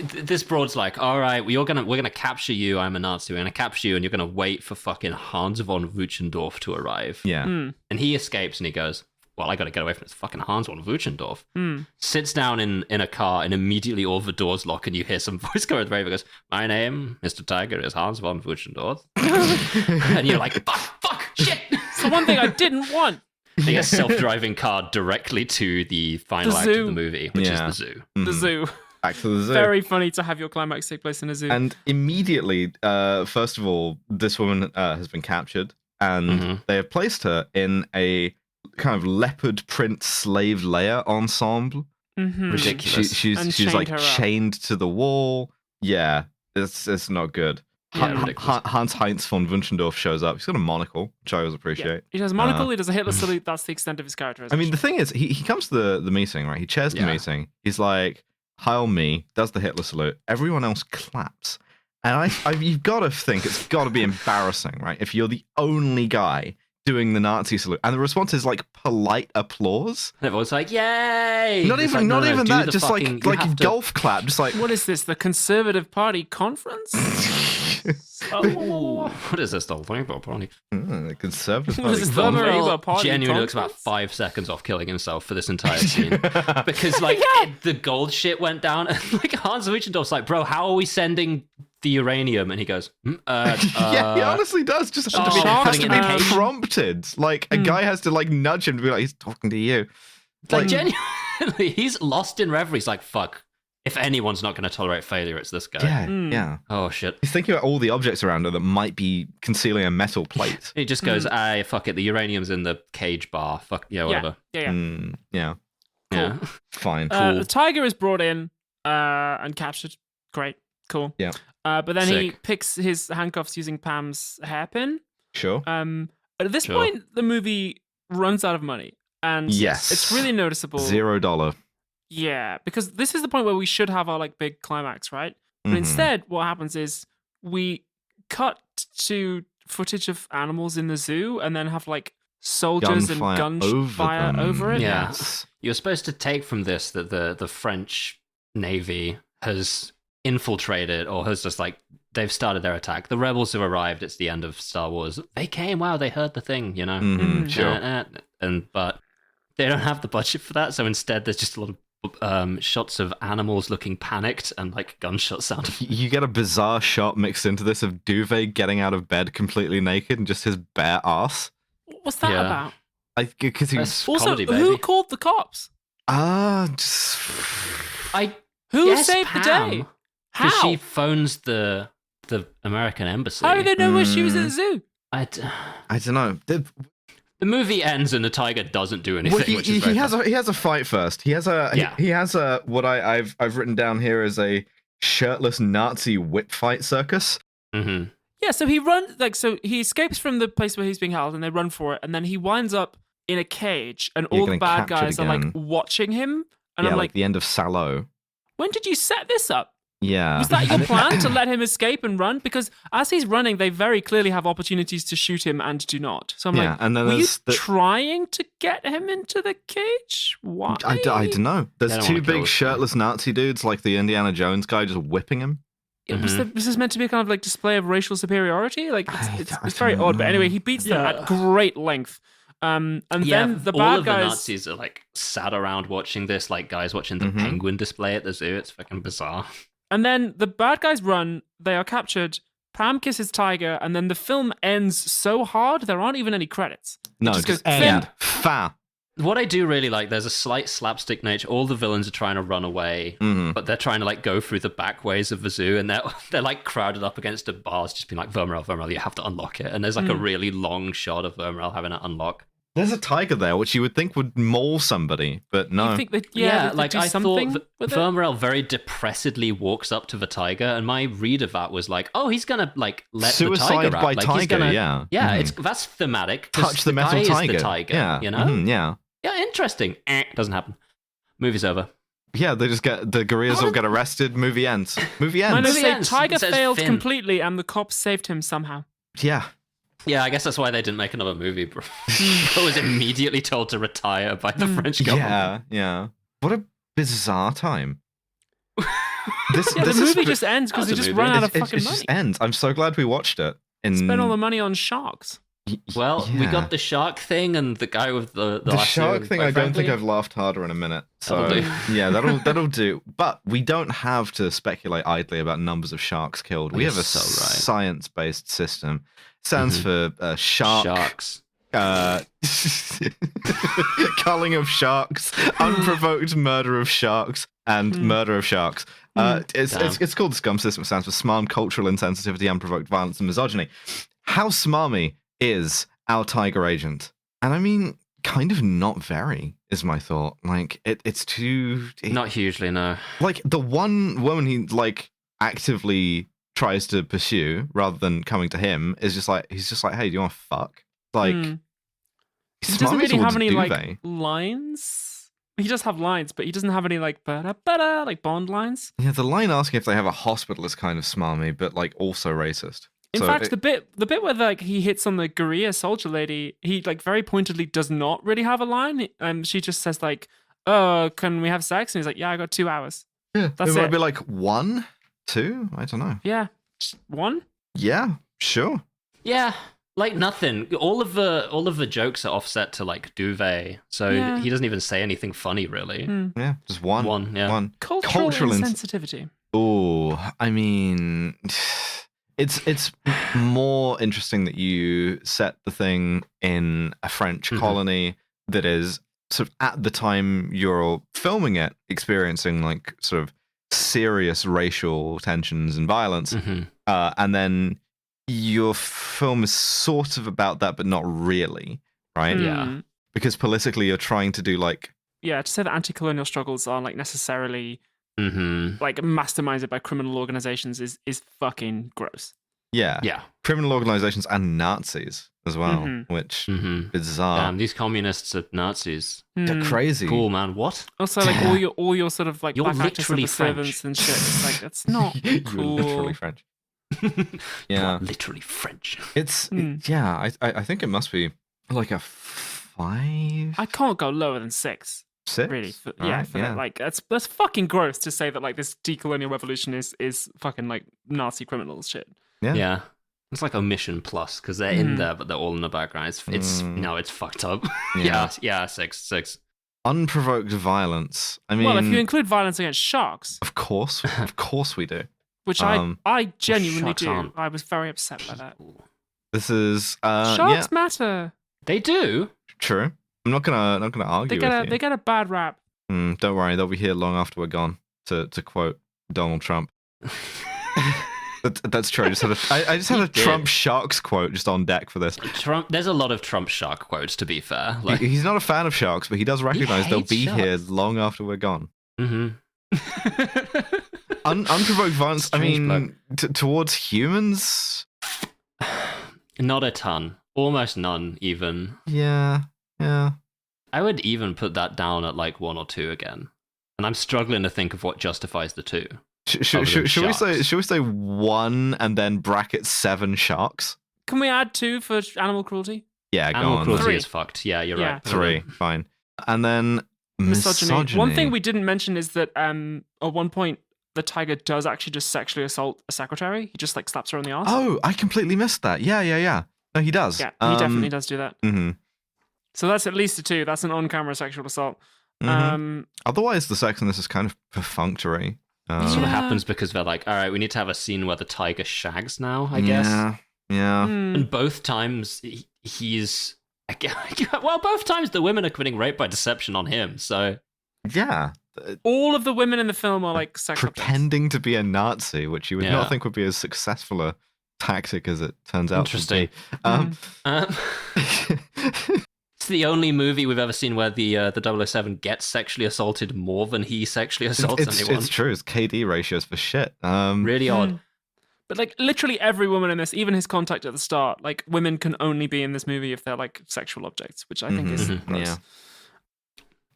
this broad's like, all right, we're gonna capture you. I'm a Nazi. We're gonna capture you, and you're gonna wait for fucking Hans von Wuchendorf to arrive. Yeah. And he escapes, and he goes, well, I gotta get away from this fucking Hans von Wuchendorf. Sits down in a car, and immediately all the doors lock, and you hear some voice go with the radio goes, my name, Mr. Tiger, is Hans von Wuchendorf. And you're like, fuck, shit. It's the one thing I didn't want. They get a self-driving car directly to the final act of the movie, which is the zoo. The zoo. Back to the zoo. Very funny to have your climax take place in a zoo. And immediately, first of all, this woman has been captured, and they have placed her in a kind of leopard print slave layer ensemble. Ridiculous. She's like chained to the wall. Yeah, it's not good. Yeah, Hans Heinz von Wunchendorf shows up. He's got a monocle, which I always appreciate. Yeah. He has a monocle, he does a Hitler salute. That's the extent of his characterization. I mean, the thing is, he comes to the meeting, right? He chairs the meeting. He's like, Heil me, does the Hitler salute. Everyone else claps. And you've got to think it's got to be embarrassing, right? If you're the only guy doing the Nazi salute, and the response is like polite applause. And everyone's like, "Yay!" Not even that. Just like golf clap. Just like, what is this? The Conservative Party conference? What is this? The Labour Party? The Conservative Party. What is this? The Labour Party genuinely looks about 5 seconds off killing himself for this entire scene because like the gold shit went down, and like Hans Wittgendorf's like, "Bro, how are we sending the uranium?" And he goes, yeah, he honestly does. Just has to be prompted. Like a guy has to like nudge him to be like, he's talking to you. Like genuinely, he's lost in reverie. He's like, fuck. If anyone's not going to tolerate failure, it's this guy. Yeah. Oh shit. He's thinking about all the objects around her that might be concealing a metal plate. He just goes, fuck it. The uranium's in the cage bar. Fuck yeah, whatever. Yeah. Yeah. Cool. Yeah. Fine, cool. The tiger is brought in and captured. Great, cool. Yeah. But then he Sick. picks his handcuffs using Pam's hairpin. Sure. But at this Sure. point, the movie runs out of money, and Yes. it's really noticeable. $0. Yeah, because this is the point where we should have our like big climax, right? But Mhm. instead, what happens is we cut to footage of animals in the zoo, and then have like soldiers and gunfire over it. Yeah. Yes. You're supposed to take from this that the French Navy has infiltrated, or has just like, they've started their attack. The rebels have arrived. It's the end of Star Wars. They came. Wow, they heard the thing, you know? Mhm, sure. But they don't have the budget for that, so instead there's just a lot of shots of animals looking panicked and like gunshot sound. You get a bizarre shot mixed into this of Duvet getting out of bed completely naked and just his bare ass. What's that Yeah. about? Because he was... That's Also, comedy, who baby. called the cops? Who Guess saved the Pam, day? Because How? she phones the American embassy. How do they know where she was at the zoo? I don't know. The movie ends and the tiger doesn't do anything. Well, which is very funny. he has a fight first. He has a what I've written down here as a shirtless Nazi whip fight circus. Mhm. Yeah, so he escapes from the place where he's being held, and they run for it, and then he winds up in a cage, and all the getting bad captured guys are like again. watching him, and Yeah, I'm like like, the end of Salo. when did you set this up? Yeah. Was that your plan to let him escape and run? Because as he's running, they very clearly have opportunities to shoot him and do not. So I'm Yeah, like, and then were you there's trying to get him into the cage? Why? I don't know. There's They don't two wanna kill big us, shirtless Nazi dudes, like the Indiana Jones guy, just whipping him. Was this meant to be a kind of like display of racial superiority? Like it's very don't odd. But know. anyway, he beats them at great length. And then the all bad of guys. the Nazis are like sat around watching this, like guys watching the penguin display at the zoo. It's fucking bizarre. And then the bad guys run, they are captured, Pam kisses Tiger, and then the film ends so hard there aren't even any credits. No, just just goes, end. "Fin." Fa. What I do really like, there's a slight slapstick nature. All the villains are trying to run away, but they're trying to like go through the back ways of the zoo, and they're like crowded up against the bars, just being like, Vermeerl, you have to unlock it. And there's like a really long shot of Vermeerl having to unlock. There's a tiger there, which you would think would maul somebody, but no. You think that, Like do I something thought with it? Vermeerl very depressedly walks up to the tiger, and my read of that was like, oh, he's gonna like let Suicide the tiger out. by Like, tiger, he's gonna, yeah. That's thematic. 'cause Touch the metal guy is tiger. the tiger, Yeah. you know? Yeah. Yeah, interesting. Doesn't happen. Movie's over. Yeah, they just the gorillas all get arrested. Movie ends. Movie My ends. notes say ends. Tiger It says failed Finn. completely and the cops saved him somehow. Yeah. Yeah, I guess that's why they didn't make another movie, bro. I was immediately told to retire by the French government. Yeah. What a bizarre time. This Yeah, the is movie just ends because That they was a just movie. run out of it fucking just money. ends. I'm so glad we watched it. Spend all the money on sharks. Well, we Yeah. got the shark thing and the guy with the The lasso, shark thing. quite I don't think frankly. I've laughed harder in a minute. So That'll do. yeah, that'll do. But we don't have to speculate idly about numbers of sharks killed. We You're have a so right. science-based system. Stands for Sharks. culling of sharks, unprovoked murder of sharks, and murder of sharks. It's called the SCUM system. It stands for Smarm Cultural Insensitivity, Unprovoked Violence, and Misogyny. How smarmy is our tiger agent? And I mean, kind of not very, is my thought. Like, it's too... Not hugely, no. Like, the one woman he, like, actively tries to pursue, rather than coming to him, is just like, he's just like, hey, do you want to fuck? Like... He doesn't really have any like Duvet. lines. He does have lines, but he doesn't have any like ba-da, like Bond lines. Yeah, the line asking if they have a hospital is kind of smarmy, but like also racist. In So fact, the bit where like he hits on the guerrilla soldier lady, he like very pointedly does not really have a line. She just says like, "Oh, can we have sex?" And he's like, "Yeah, I got 2 hours." yeah, that's it might it. be like 1, 2. I don't know. Yeah, just one. Yeah, sure. Yeah, like nothing. All of the jokes are offset to like Duvet, so Yeah. he doesn't even say anything funny really. Yeah, just one. One, yeah. One. Cultural ins- insensitivity. Oh, I mean, it's more interesting that you set the thing in a French colony that is sort of at the time you're filming it, experiencing like sort of serious racial tensions and violence, and then your film is sort of about that, but not really, right? Yeah. Because politically, you're trying to do like anti-colonial struggles are like necessarily like masterminded by criminal organizations is fucking gross. Yeah. Criminal organizations and Nazis as well, which bizarre. Damn, these communists are Nazis. They're crazy. Cool, man. What? Also, like all your sort of like You're black actors literally and servants and shit. It's like that's not cool. You're literally French. Yeah, literally French. It's I think it must be like a 5. I can't go lower than 6. 6? Really? That. Like that's fucking gross to say that like this decolonial revolution is fucking like Nazi criminals shit. Yeah. It's like Omission Plus because they're in there, but they're all in the background. It's fucked up. Yeah, 6. Unprovoked violence. I mean, well, if you include violence against sharks, of course we do. Which I genuinely do. Aren't. I was very upset by that. This is sharks matter. They do. True. I'm not gonna argue with you. They get a bad rap. Don't worry, they'll be here long after we're gone. To quote Donald Trump. That's true. I just had a Trump sharks quote just on deck for this. Trump. There's a lot of Trump shark quotes, to be fair. Like, he's not a fan of sharks, but he does recognize they'll be here long after we're gone. Unprovoked violence. I mean, towards humans, not a ton. Almost none, even. Yeah. I would even put that down at like 1 or 2 again, and I'm struggling to think of what justifies the 2. Should we say 1 and then bracket 7 sharks? Can we add 2 for animal cruelty? Yeah, go on. Animal cruelty 3. is fucked. Yeah, you're right. 3, fine. And then misogyny. One thing we didn't mention is that at one point the tiger does actually just sexually assault a secretary. He just like slaps her on the arse. Oh, I completely missed that. Yeah. No, he does. Yeah, he definitely does do that. Mm-hmm. So that's at least a 2. That's an on-camera sexual assault. Otherwise, the sex in this is kind of perfunctory. It sort of happens because they're like, all right, we need to have a scene where the tiger shags now, I guess. Yeah. And both times he's... Well, both times the women are committing rape by deception on him, so... Yeah. All of the women in the film are like sex pretending to be a Nazi, which you would not think would be as successful a tactic as it turns out Interesting. to be. It's the only movie we've ever seen where the 007 gets sexually assaulted more than he sexually assaults anyone. It's true. It's KD ratios for shit. Really odd. But like literally every woman in this, even his contact at the start, like women can only be in this movie if they're like sexual objects, which I think is gross. Yeah.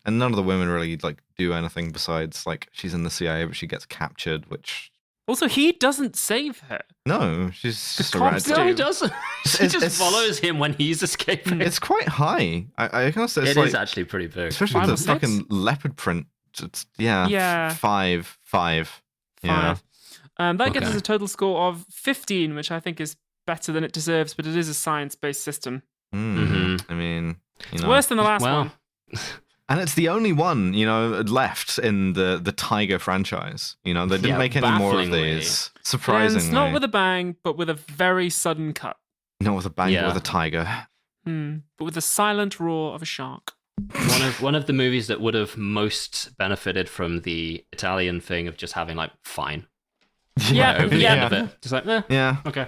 And none of the women really like do anything besides like she's in the CIA, but she gets captured, which. Also, he doesn't save her. No, she's just a cops rat. No, he doesn't. She just follows him when he's escaping. It's quite high. I can't say it is actually pretty big. Especially with the fucking leopard print. It's, 5. Yeah. That gets us a total score of 15, which I think is better than it deserves, but it is a science-based system. I mean, it's worse than the last one. And it's the only one, left in the Tiger franchise. They didn't make any more of these. Surprisingly. It's not with a bang, but with a very sudden cut. Not with a bang, but with a tiger. But with the silent roar of a shark. One of the movies that would have most benefited from the Italian thing of just having like fine. Over the end of it. Just like, yeah. Okay.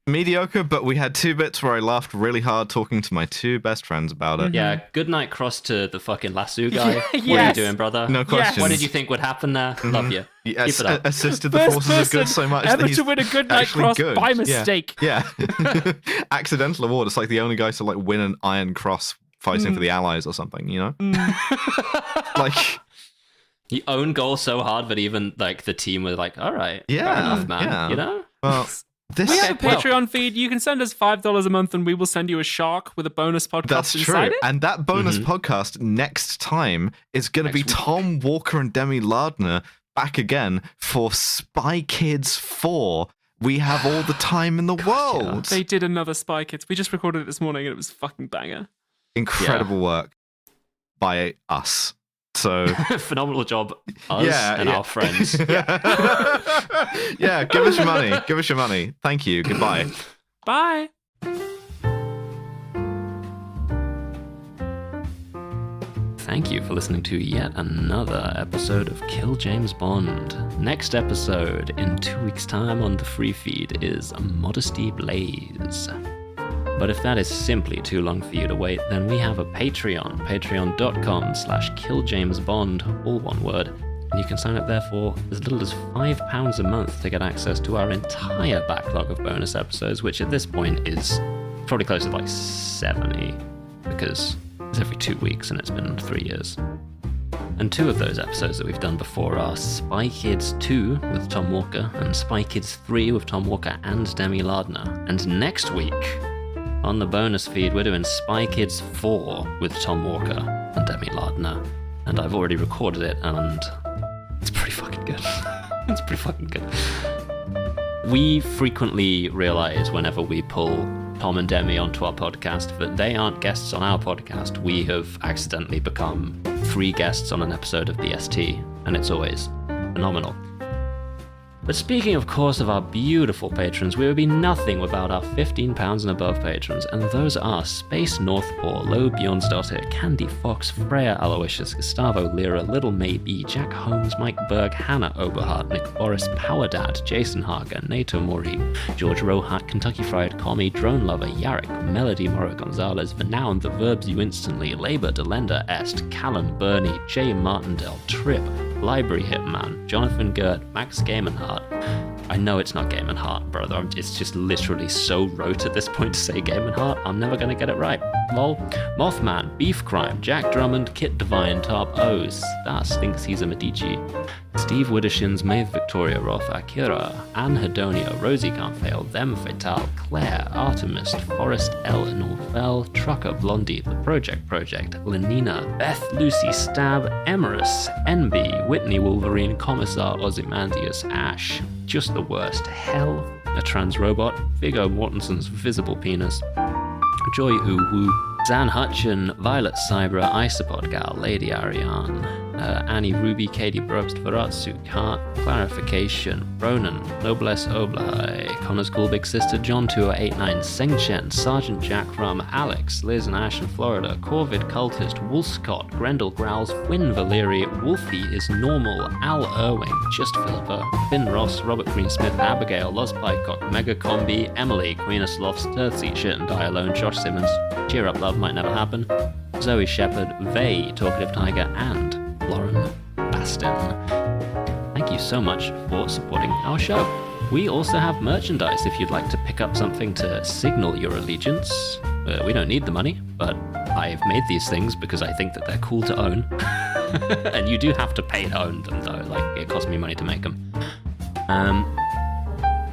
Mediocre, but we had 2 bits where I laughed really hard talking to my 2 best friends about it. Yeah, good night cross to the fucking lasso guy. What are you doing, brother? No question. What did you think would happen there? Love you. Keep it up. Assisted the forces of good so much ever that he's to win a good night cross good. by mistake. Yeah. Accidental award. It's like the only guy to like win an Iron Cross fighting for the Allies or something, Like... He owned goal so hard that even like the team were like, all right, fair enough, man. Well... We have a Patreon feed. You can send us $5 a month and we will send you a shark with a bonus podcast inside it. And that bonus podcast next time is going to be Tom Walker and Demi Lardner back again for Spy Kids 4. We have all the time in the world. They did another Spy Kids. We just recorded it this morning and it was fucking banger. Incredible work by us. So phenomenal job, us and our friends. Yeah, give us your money. Give us your money. Thank you. Goodbye. Bye. Thank you for listening to yet another episode of Kill James Bond. Next episode in 2 weeks' time on the free feed is Modesty Blaze. But if that is simply too long for you to wait, then we have a Patreon, patreon.com/killjamesbond, all one word. And you can sign up there for as little as £5 a month to get access to our entire backlog of bonus episodes, which at this point is probably close to like 70, because it's every 2 weeks and it's been 3 years. And 2 of those episodes that we've done before are Spy Kids 2 with Tom Walker and Spy Kids 3 with Tom Walker and Demi Lardner. And next week, on the bonus feed, we're doing Spy Kids 4 with Tom Walker and Demi Lardner. And I've already recorded it, and it's pretty fucking good. It's pretty fucking good. We frequently realize whenever we pull Tom and Demi onto our podcast that they aren't guests on our podcast. We have accidentally become 3 guests on an episode of BST, and it's always phenomenal. But speaking, of course, of our beautiful patrons, we would be nothing without our £15 and above patrons, and those are Space Northpaw, Lo Bjornsdottir, Candy Fox, Freya Aloysius, Gustavo Lira, Little Maybe, Jack Holmes, Mike Berg, Hannah Oberhardt, Nick Boris, Power Dad, Jason Hager, Nato Mori, George Rohat, Kentucky Fried Commie, Drone Lover, Yarrick, Melody Mora Gonzalez, The Noun, The Verbs You Instantly, Labor, Delenda Est, Callan Burney, Jay Martindale, Trip, Library Hitman, Jonathan Gert, Max Gamenhart. I know it's not Gamenhart, brother. It's just literally so rote at this point to say Gamenhart. I'm never going to get it right. Lol. Mothman, Beef Crime, Jack Drummond, Kit Devine, Tarp O's, Stas thinks he's a Medici, Steve Widdershins, Maeve Victoria Roth, Akira, Anne Hedonio, Rosie Can't Fail, Them Fatal, Claire, Artemist, Forrest L. Norfell, Trucker Blondie, The Project, Lenina, Beth, Lucy, Stab, Emerus, NB, Whitney Wolverine, Commissar Ozymandias, Ash, Just the Worst, Hell, A Trans Robot, Viggo Mortensen's Visible Penis, Joy Woo, Zan Hutchin, Violet Cybra, Isopod Gal, Lady Ariane, Annie Ruby, Katie Brobst, Varatsu, Clarification, Ronan, Noblesse Oblai, Connor's Cool Big Sister, John 289, Seng Chen, Sergeant Jack Rum, Alex, Liz and Ash in Florida, Corvid Cultist, Wolfscott, Grendel Growls, Finn Valeri, Wolfie is Normal, Al Irving, Just Philippa, Finn Ross, Robert Greensmith, Abigail, Loz Pycock, Mega Combi, Emily, Queen of Sloths, Turthy, Shit and Die Alone, Josh Simmons, Cheer Up Love Might Never Happen, Zoe Shepherd, Vay, Talkative Tiger, and Lauren Bastin. Thank you so much for supporting our show. We also have merchandise if you'd like to pick up something to signal your allegiance. We don't need the money, but I've made these things because I think that they're cool to own. And you do have to pay to own them, though. Like, it costs me money to make them.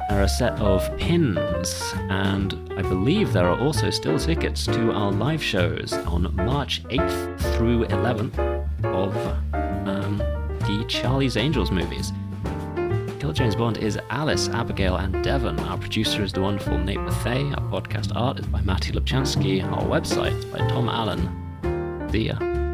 There are a set of pins, and I believe there are also still tickets to our live shows on March 8th through 11th of the Charlie's Angels movies. Kill James Bond is Alice, Abigail, and Devon. Our producer is the wonderful Nate Bethea. Our podcast art is by Matty Lubchansky. Our website is by Tom Allen. See ya.